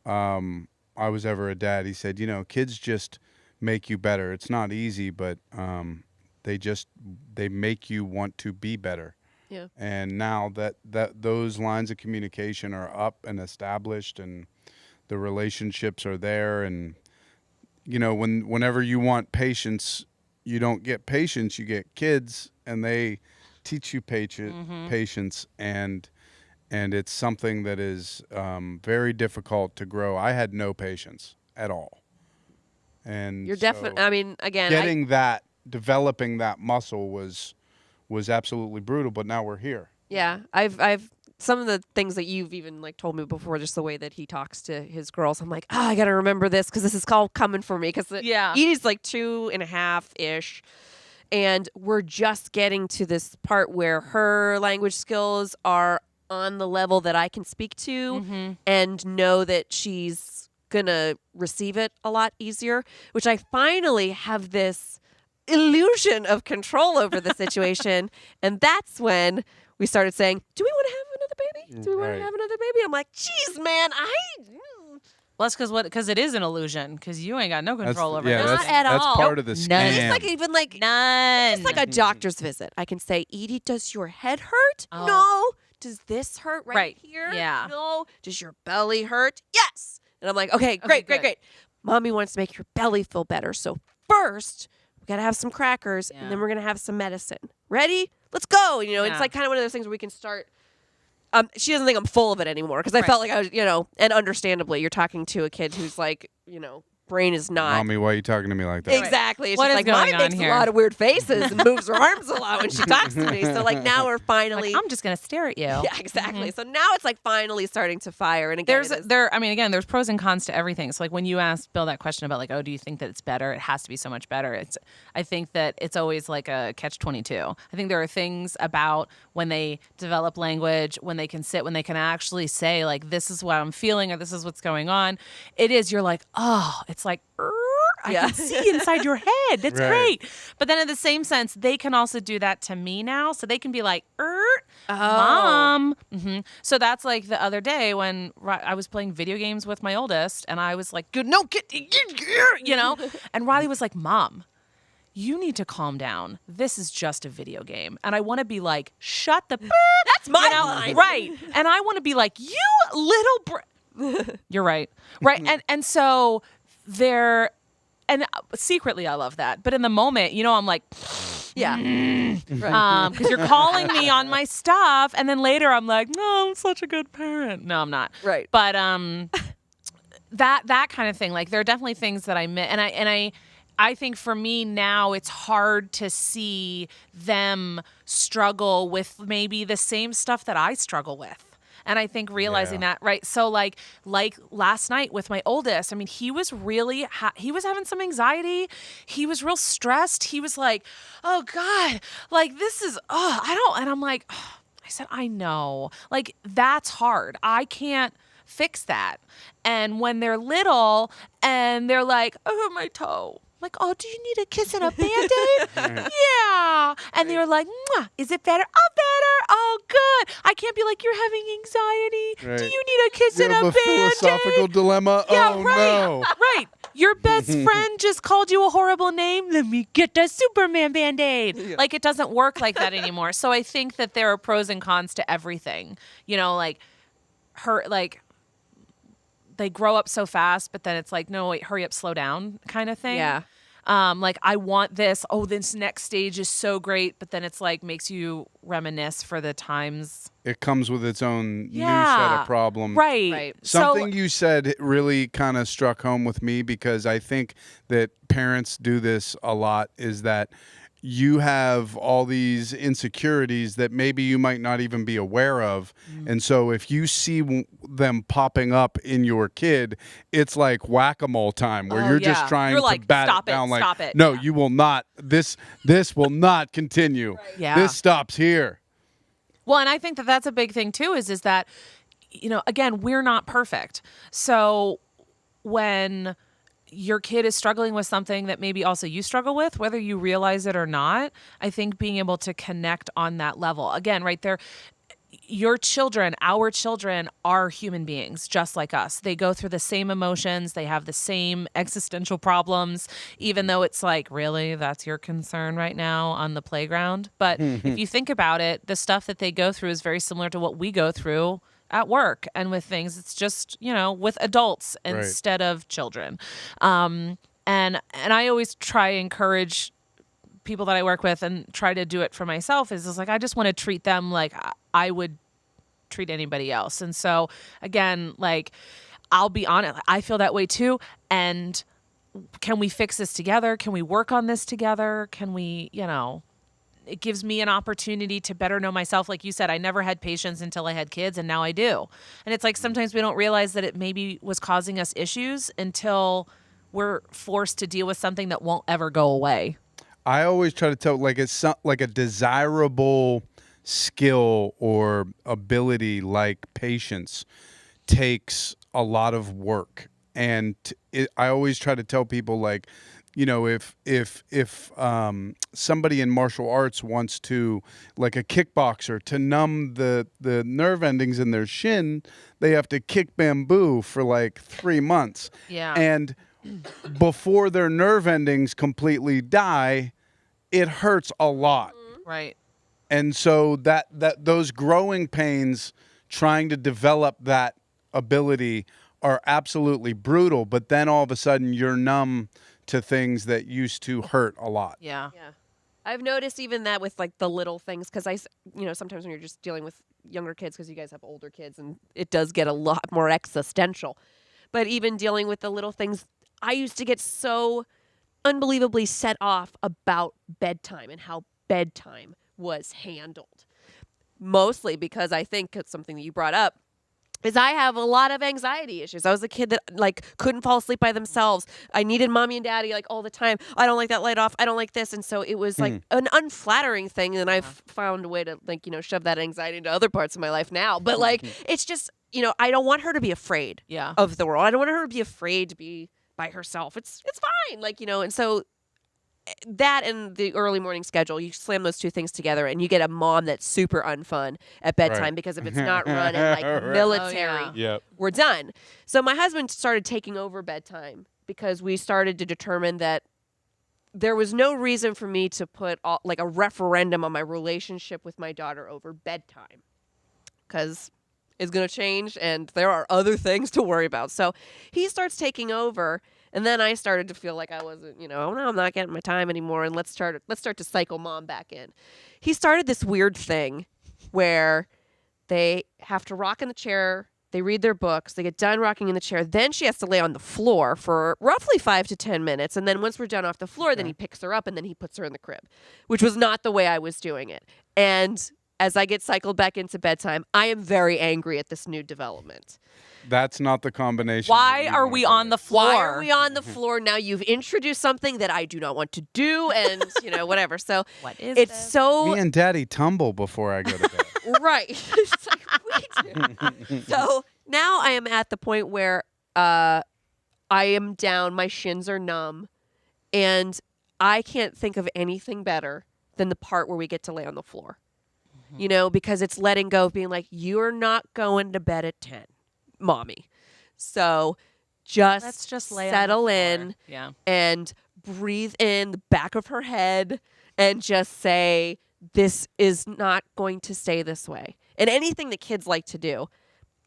I was ever a dad, he said, kids just make you better. It's not easy, but they make you want to be better. Yeah. And now that those lines of communication are up and established and the relationships are there, and whenever you want patience, you don't get patience, you get kids, and they teach you patience, and it's something that is very difficult to grow. I had no patience at all. And You're definitely, I mean, again, developing that muscle was absolutely brutal, but now we're here. Yeah, I've some of the things that you've even like told me before, just the way that he talks to his girls. I'm like, I got to remember this because this is all coming for me. Because Edie's like 2.5-ish, and we're just getting to this part where her language skills are on the level that I can speak to and know that she's gonna receive it a lot easier. Which I finally have this illusion of control over the situation, and that's when we started saying, do we want to have another baby? Do we want to have another baby? I'm like, geez, man, Well, that's because it is an illusion, because you ain't got no control over it. Not at all. That's part of the scam. It's like even like None. it's like a doctor's visit. I can say, Edie, does your head hurt? Oh. No. Does this hurt Right. here? Yeah. No. Does your belly hurt? Yes. And I'm like, okay, great. Mommy wants to make your belly feel better. So first, we got to have some crackers, and then we're going to have some medicine. Ready? Let's go. It's like kind of one of those things where we can start. She doesn't think I'm full of it anymore because I felt like I was, and understandably, you're talking to a kid who's like, brain is not. Mommy, why are you talking to me like that? Exactly. It's What just is like going Mommy on makes here? a lot of weird faces and moves her arms a lot when she talks to me. So like now we're finally. I'm just gonna stare at you. Yeah, exactly. So now it's like finally starting to fire. And again, there's pros and cons to everything. So like when you asked Bill that question about like, oh, do you think that it's better? It has to be so much better. I think that it's always like a catch-22. I think there are things about when they develop language, when they can sit, when they can actually say like, this is what I'm feeling or this is what's going on. You're like, oh, it's like. I can see inside your head. That's great. But then in the same sense, they can also do that to me now. So they can be like, Mom. So that's like the other day when I was playing video games with my oldest and I was like, no, and Riley was like, Mom, you need to calm down. This is just a video game. And I want to be like, shut the that's my line. Right. And I want to be like, you little You're right. Right. And so they're, and secretly I love that. But in the moment, I'm like, because you're calling me on my stuff. And then later I'm like, no, I'm such a good parent. No, I'm not. Right. But that kind of thing, like there are definitely things that I miss. And I think for me now it's hard to see them struggle with maybe the same stuff that I struggle with. And I think realizing that, right? So like last night with my oldest, I mean, he was really, he was having some anxiety. He was real stressed. He was like, oh God, like this is, and I'm like, I said, I know, like that's hard. I can't fix that. And when they're little and they're like, oh, my toe. Like, oh, do you need a kiss and a Band-Aid? Yeah. And they were like, mwah, is it better? Oh, better. Oh, good. I can't be like, you're having anxiety. Right. Do you need a kiss You and have a a Band-Aid? philosophical dilemma? Yeah, Oh, right. no. Right. Your best friend just called you a horrible name. Let me get the Superman Band-Aid. Yeah. Like, it doesn't work like that anymore. So I think that there are pros and cons to everything. Like, they grow up so fast, but then it's like, no, wait, hurry up, slow down kind of thing. Yeah. Like, I want this. Oh, this next stage is so great. But then it's like makes you reminisce for the times. It comes with its own new set of problems. Right. Something you said really kind of struck home with me because I think that parents do this a lot is that you have all these insecurities that maybe you might not even be aware of. And so if you see them popping up in your kid, it's like whack-a-mole time where Oh, you're just yeah. trying You're to like, bat "Stop it it, down like, stop it." no, Yeah. you will not. This will not continue. Yeah. This stops here. Well, and I think that that's a big thing too is that, again, we're not perfect. So when your kid is struggling with something that maybe also you struggle with, whether you realize it or not, I think being able to connect on that level, again, right there, your children, our children are human beings just like us. They go through the same emotions. They have the same existential problems, even though it's like, really, that's your concern right now on the playground. But if you think about it, the stuff that they go through is very similar to what we go through at work and with things. It's just, with adults instead of children. And I always try to encourage people that I work with and try to do it for myself is like, I just want to treat them like I would treat anybody else. And so again, like, I'll be honest, I feel that way too. And can we fix this together? Can we work on this together? Can we, it gives me an opportunity to better know myself. Like you said, I never had patience until I had kids, and now I do. And it's like sometimes we don't realize that it maybe was causing us issues until we're forced to deal with something that won't ever go away. I always try to tell, like, it's like a desirable skill or ability like patience takes a lot of work. And I always try to tell people, like, if somebody in martial arts wants to, like a kickboxer, to numb the nerve endings in their shin, they have to kick bamboo for like 3 months. Yeah. And before their nerve endings completely die, it hurts a lot. Right. And so that those growing pains trying to develop that ability are absolutely brutal, but then all of a sudden you're numb to things that used to hurt a lot. Yeah. Yeah. I've noticed even that with like the little things, because sometimes when you're just dealing with younger kids, because you guys have older kids, and it does get a lot more existential. But even dealing with the little things, I used to get so unbelievably set off about bedtime and how bedtime was handled. Mostly because I think it's something that you brought up, is I have a lot of anxiety issues. I was a kid that like couldn't fall asleep by themselves. I needed mommy and daddy like all the time. I don't like that light off. I don't like this. And so it was like an unflattering thing. And I've found a way to like, shove that anxiety into other parts of my life now. But like, it's just, I don't want her to be afraid of the world. I don't want her to be afraid to be by herself. It's fine. Like, and so that and the early morning schedule, you slam those two things together and you get a mom that's super unfun at bedtime, Right. because if it's not run in like military, Oh, Yep. we're done. So my husband started taking over bedtime because we started to determine that there was no reason for me to put like a referendum on my relationship with my daughter over bedtime, because it's going to change and there are other things to worry about. So he starts taking over. And then I started to feel like I wasn't, oh no, I'm not getting my time anymore. And let's start to cycle mom back in. He started this weird thing where they have to rock in the chair. They read their books. They get done rocking in the chair. Then she has to lay on the floor for roughly 5 to 10 minutes. And then once we're done off the floor, then he picks her up and then he puts her in the crib, which was not the way I was doing it. And as I get cycled back into bedtime, I am very angry at this new development. That's not the combination. Why that you are wanna we go on the with. floor? Why are we on the floor? Now you've introduced something that I do not want to do, and whatever. So What is it's this? so Me and Daddy tumble before I go to bed. right. It's like we do. So now I am at the point where I am down, my shins are numb, and I can't think of anything better than the part where we get to lay on the floor. Because it's letting go of being like, you're not going to bed at 10. Mommy. So Let's just lay settle on the floor. in Yeah. and breathe in the back of her head and just say, this is not going to stay this way. And anything that kids like to do,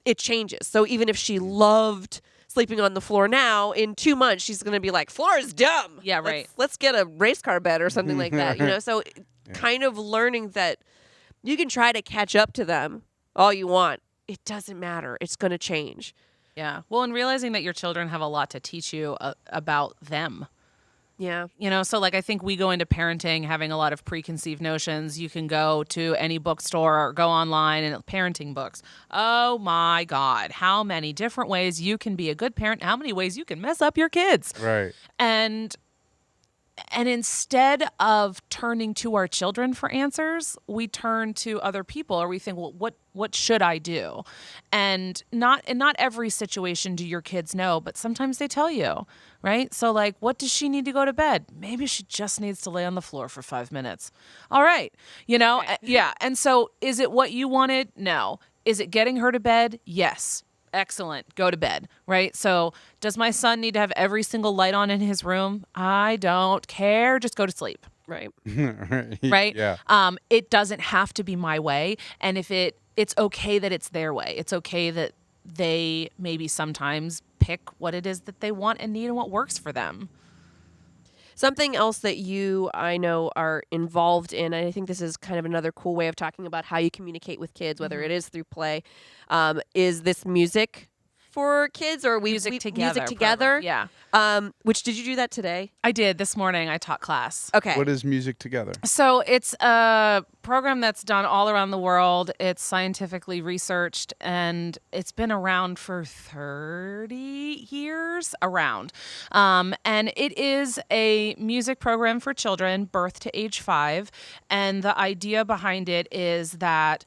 it changes. So even if she loved sleeping on the floor now, in 2 months, she's going to be like, floor is dumb. Yeah, right. Let's get a race car bed or something like that. So kind of learning that you can try to catch up to them all you want. It doesn't matter. It's going to change. Yeah. Well, and realizing that your children have a lot to teach you about them. Yeah. You know, so like I think we go into parenting having a lot of preconceived notions. You can go to any bookstore or go online and parenting books. Oh my God, how many different ways you can be a good parent, how many ways you can mess up your kids. Right. And instead of turning to our children for answers, we turn to other people, or we think, well, what should I do? And not every situation do your kids know, but sometimes they tell you, right? So like, what does she need to go to bed? Maybe she just needs to lay on the floor for 5 minutes. All right. You know, yeah. And so is it what you wanted? No. Is it getting her to bed? Yes. Excellent. Go to bed, right? So does my son need to have every single light on in his room? I don't care. Just go to sleep. Right. Right? Yeah. It doesn't have to be my way. And if it's okay that it's their way. It's okay that they maybe sometimes pick what it is that they want and need and what works for them. Something else that you, I know, are involved in, and I think this is kind of another cool way of talking about how you communicate with kids, whether it is through play, is this music for kids, or Music Together together. program. Yeah. Which, did you do that today? I did. This morning I taught class. Okay. What is Music Together? So it's a program that's done all around the world. It's scientifically researched, and it's been around for 30 years around. And it is a music program for children birth to age 5. And the idea behind it is that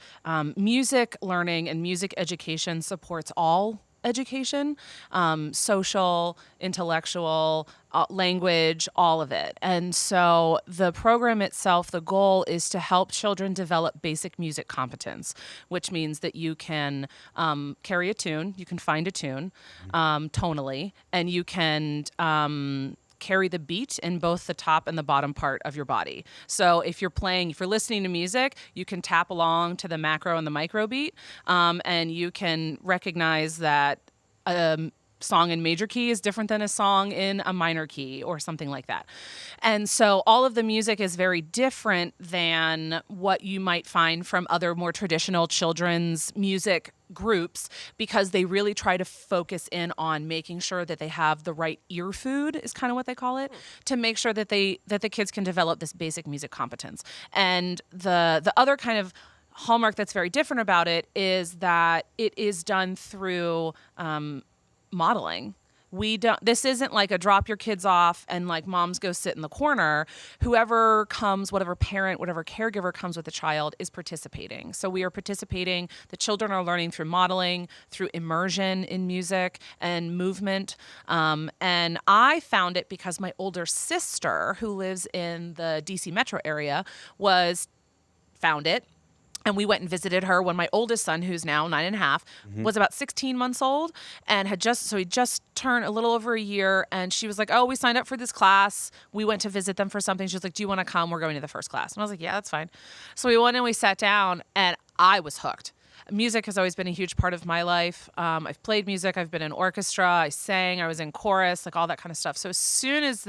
music learning and music education supports all education, social, intellectual, language, all of it. And so the program itself, the goal is to help children develop basic music competence, which means that you can carry a tune, you can find a tune tonally, and you can carry the beat in both the top and the bottom part of your body. So if you're listening to music, you can tap along to the macro and the micro beat, and you can recognize that a song in major key is different than a song in a minor key or something like that. And so all of the music is very different than what you might find from other more traditional children's music groups, because they really try to focus in on making sure that they have the right ear food, is kind of what they call it, to make sure that the kids can develop this basic music competence. And the other kind of hallmark that's very different about it is that it is done through modeling. This isn't like a drop your kids off and like moms go sit in the corner. Whoever comes, whatever parent, whatever caregiver comes with the child is participating. So we are participating. The children are learning through modeling, through immersion in music and movement. And I found it because my older sister, who lives in the DC metro area, found it. And we went and visited her when my oldest son, who's now 9.5, was about 16 months old, and he just turned a little over a year. And she was like, "Oh, we signed up for this class. We went to visit them for something." She was like, "Do you want to come? We're going to the first class." And I was like, "Yeah, that's fine." So we went and we sat down, and I was hooked. Music has always been a huge part of my life. I've played music. I've been in orchestra. I sang. I was in chorus, like all that kind of stuff. So as soon as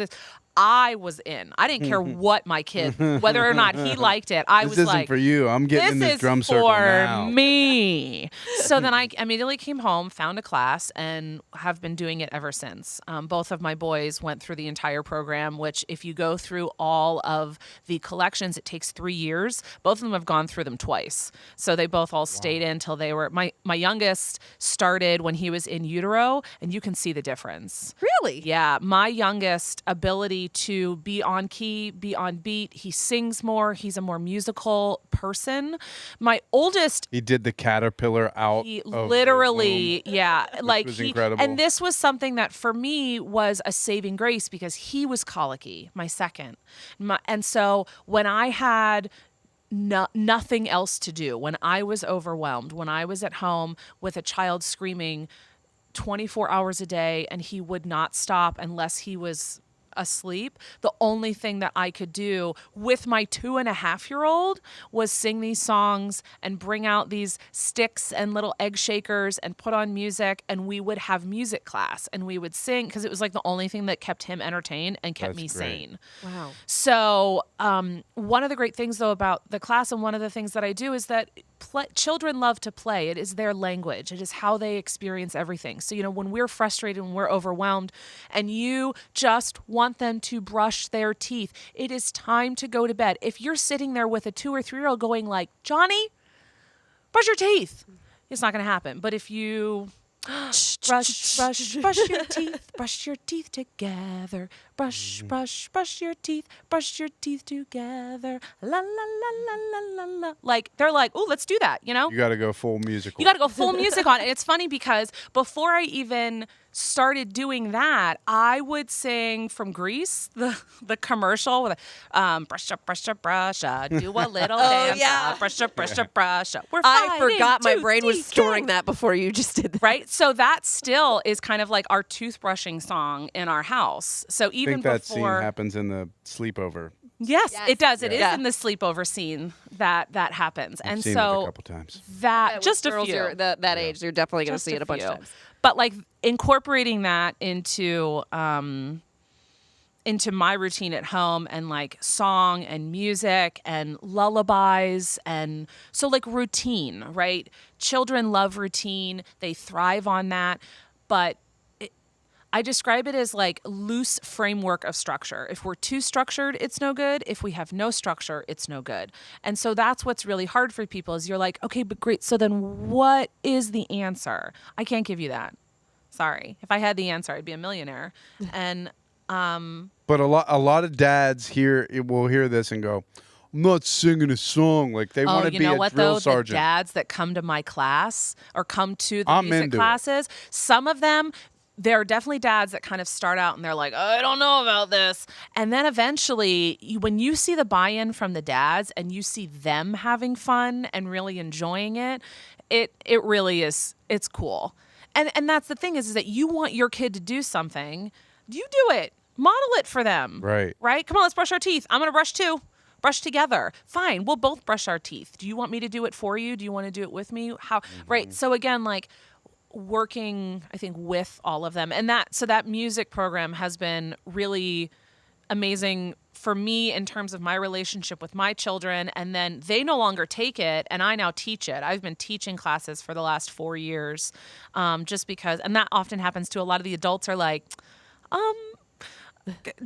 I was in. I didn't care what my kid, whether or not he liked it. This isn't for you. I'm getting in this drum circle now. This is for me. So then I immediately came home, found a class, and have been doing it ever since. Both of my boys went through the entire program, which if you go through all of the collections, it takes 3 years. Both of them have gone through them twice. So they both all stayed in until they were, my youngest started when he was in utero, and you can see the difference. Really? Yeah. My youngest ability to be on key, be on beat. He sings more. He's a more musical person. My oldest, he did the caterpillar out. he of literally, yeah, like was incredible. And this was something that for me was a saving grace because he was colicky, my second, and so when I had nothing else to do, when I was overwhelmed, when I was at home with a child screaming 24 hours a day and he would not stop unless he was asleep, the only thing that I could do with my 2.5-year-old was sing these songs and bring out these sticks and little egg shakers and put on music, and we would have music class and we would sing because it was like the only thing that kept him entertained and kept me sane. Wow. So one of the great things though about the class, and one of the things that I do, is that children love to play. It is their language. It is how they experience everything. So, when we're frustrated, when we're overwhelmed, and you just want them to brush their teeth, it is time to go to bed. If you're sitting there with a 2 or 3-year-old going like, Johnny, brush your teeth, it's not going to happen. But if you brush your teeth together, brush your teeth together, la la la la la la la. Like, they're like, oh, let's do that, You got to go full musical. You got to go full music on it. And it's funny because before I even started doing that, I would sing from Grease, the commercial with brush up, do a little dance. Yeah. Brush up. We're I fighting forgot my tooth brain was decay. storing that before you just did that. Right? So that still is kind of like our toothbrushing song in our house. So I even think that scene before happens in the sleepover. Yes, it does. It is Yeah. in the sleepover scene that happens. I've and seen so it a couple times. that just a Girls few. your- that age, you're definitely going to Just see it a bunch of few. times. But like incorporating that into my routine at home, and like song and music and lullabies, and so like routine, right? Children love routine. They thrive on that. But I describe it as like loose framework of structure. If we're too structured, it's no good. If we have no structure, it's no good. And so that's what's really hard for people is you're like, okay, but great. So then what is the answer? I can't give you that. Sorry. If I had the answer, I'd be a millionaire. And But a lot of dads will hear this and go, I'm not singing a song. Like they want to you be know a what drill though? sergeant. The dads that come to my class or come to the I'm music into it. classes, some of them, there are definitely dads that kind of start out and they're like, I don't know about this. And then eventually, when you see the buy-in from the dads and you see them having fun and really enjoying it, it really is, it's cool. And that's the thing is that you want your kid to do something. You do it. Model it for them. Right. Right? Come on, let's brush our teeth. I'm going to brush too. Brush together. Fine. We'll both brush our teeth. Do you want me to do it for you? Do you want to do it with me? How? Right. So again, like, working, I think, with all of them. And that music program has been really amazing for me in terms of my relationship with my children. And then they no longer take it and I now teach it. I've been teaching classes for the last 4 years just because, and that often happens too. A lot of the adults are like,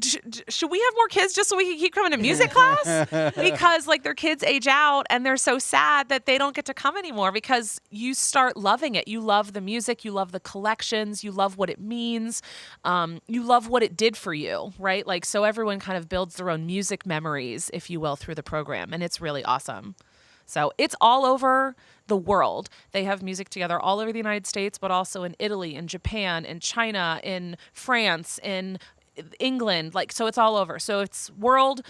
should we have more kids just so we can keep coming to music class? Because like their kids age out and they're so sad that they don't get to come anymore because you start loving it. You love the music, you love the collections, you love what it means, you love what it did for you, right? Like, so everyone kind of builds their own music memories, if you will, through the program, and it's really awesome. So it's all over the world. They have music together all over the United States, but also in Italy, in Japan, in China, in France, in England, like, so it's all over. So it's world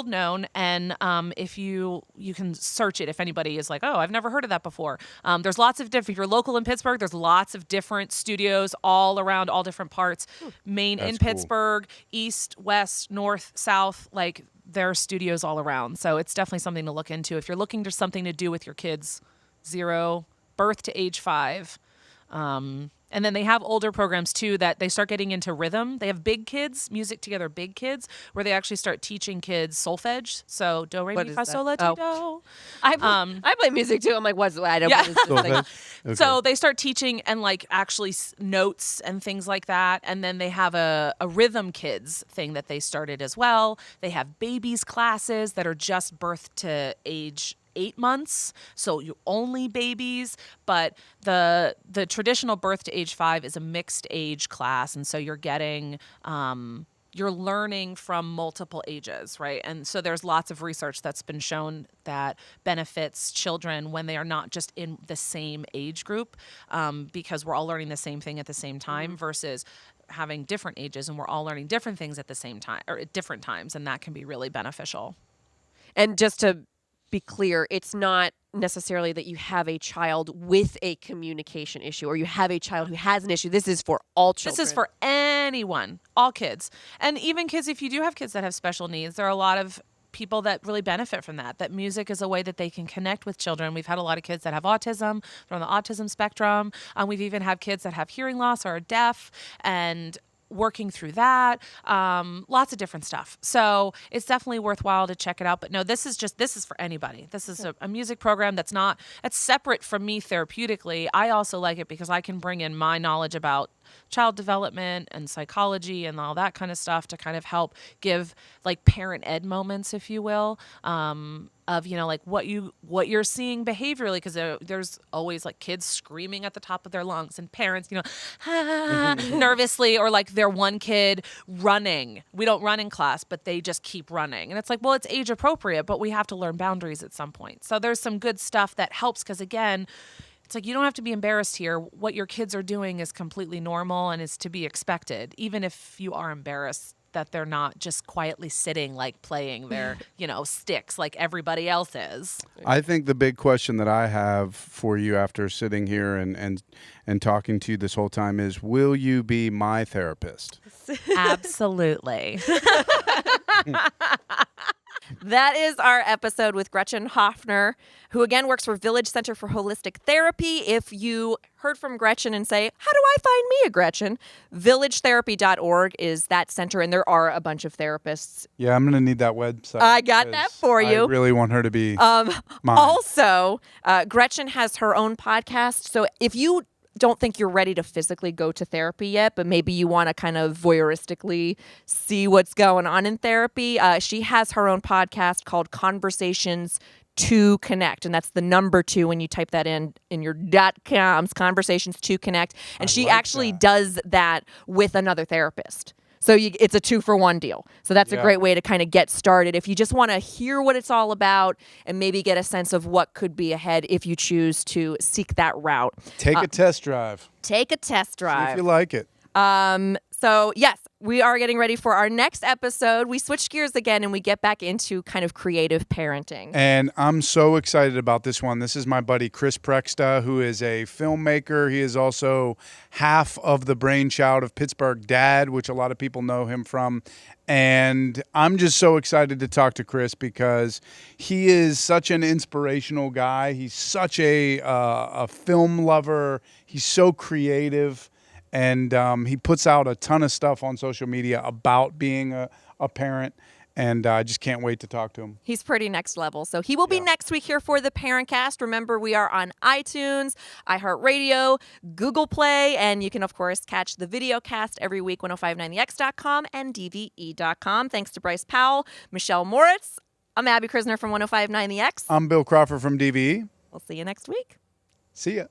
known, and if you can search it if anybody is like, oh, I've never heard of that before. There's lots of different, if you're local in Pittsburgh, there's lots of different studios all around all different parts. Maine in cool. Pittsburgh, east, west, north, south, like there are studios all around. So it's definitely something to look into if you're looking for something to do with your kids, 0 birth to age 5. And then they have older programs too that they start getting into rhythm. They have big kids, music together, big kids, where they actually start teaching kids solfege. So do, re, What mi, is fa, that? sol, la, ti, do. I play music too. I'm like, what's I don't Yeah. what is this thing? Okay. So they start teaching and like actually notes and things like that. And then they have a rhythm kids thing that they started as well. They have babies classes that are just birth to age 8 months, so you only babies, but the traditional birth to age 5 is a mixed age class, and so you're getting you're learning from multiple ages, right? And so there's lots of research that's been shown that benefits children when they are not just in the same age group, because we're all learning the same thing at the same time versus having different ages and we're all learning different things at the same time or at different times, and that can be really beneficial. And just to be clear, it's not necessarily that you have a child with a communication issue or you have a child who has an issue. This is for all children. This is for anyone, all kids. And even kids, if you do have kids that have special needs, there are a lot of people that really benefit from that music is a way that they can connect with children. We've had a lot of kids that have autism, they're on the autism spectrum. We've even had kids that have hearing loss or are deaf. And working through that, lots of different stuff. So it's definitely worthwhile to check it out. But no, this is for anybody. This is a music program that's separate from me therapeutically. I also like it because I can bring in my knowledge about child development and psychology and all that kind of stuff to kind of help give like parent ed moments, if you will, of, you know, like what you're seeing behaviorally, because there's always like kids screaming at the top of their lungs and parents, you know, nervously, or like their one kid running. We don't run in class, but they just keep running. And it's like, well, it's age appropriate, but we have to learn boundaries at some point. So there's some good stuff that helps, because again, it's like you don't have to be embarrassed here. What your kids are doing is completely normal and is to be expected, even if you are embarrassed that they're not just quietly sitting, like playing their, you know, sticks like everybody else is. I think the big question that I have for you after sitting here and talking to you this whole time is, will you be my therapist? Absolutely. That is our episode with Gretchen Hoffner, who again works for Village Center for Holistic Therapy. If you heard from Gretchen and say, how do I find me a Gretchen? villagetherapy.org is that center, and there are a bunch of therapists. Yeah, I'm going to need that website. I got that for you. I really want her to be mine. Also, Gretchen has her own podcast. So if you don't think you're ready to physically go to therapy yet, but maybe you want to kind of voyeuristically see what's going on in therapy, she has her own podcast called Conversations to Connect, and that's the number 2 when you type that in your .coms, Conversations to Connect, and she actually does that with another therapist. So it's a 2-for-1 deal. So that's a great way to kind of get started if you just want to hear what it's all about and maybe get a sense of what could be ahead if you choose to seek that route. Take a test drive. Take a test drive. See if you like it. So yes, we are getting ready for our next episode. We switch gears again and we get back into kind of creative parenting. And I'm so excited about this one. This is my buddy Chris Prexta, who is a filmmaker. He is also half of the brainchild of Pittsburgh Dad, which a lot of people know him from. And I'm just so excited to talk to Chris because he is such an inspirational guy. He's such a film lover. He's so creative. And he puts out a ton of stuff on social media about being a parent. And I just can't wait to talk to him. He's pretty next level. So he will be next week here for the Parentcast. Remember, we are on iTunes, iHeartRadio, Google Play, and you can, of course, catch the video cast every week, 1059thex.com and dve.com. Thanks to Bryce Powell, Michelle Moritz. I'm Abby Krisner from 1059 The X. I'm Bill Crawford from DVE. We'll see you next week. See ya.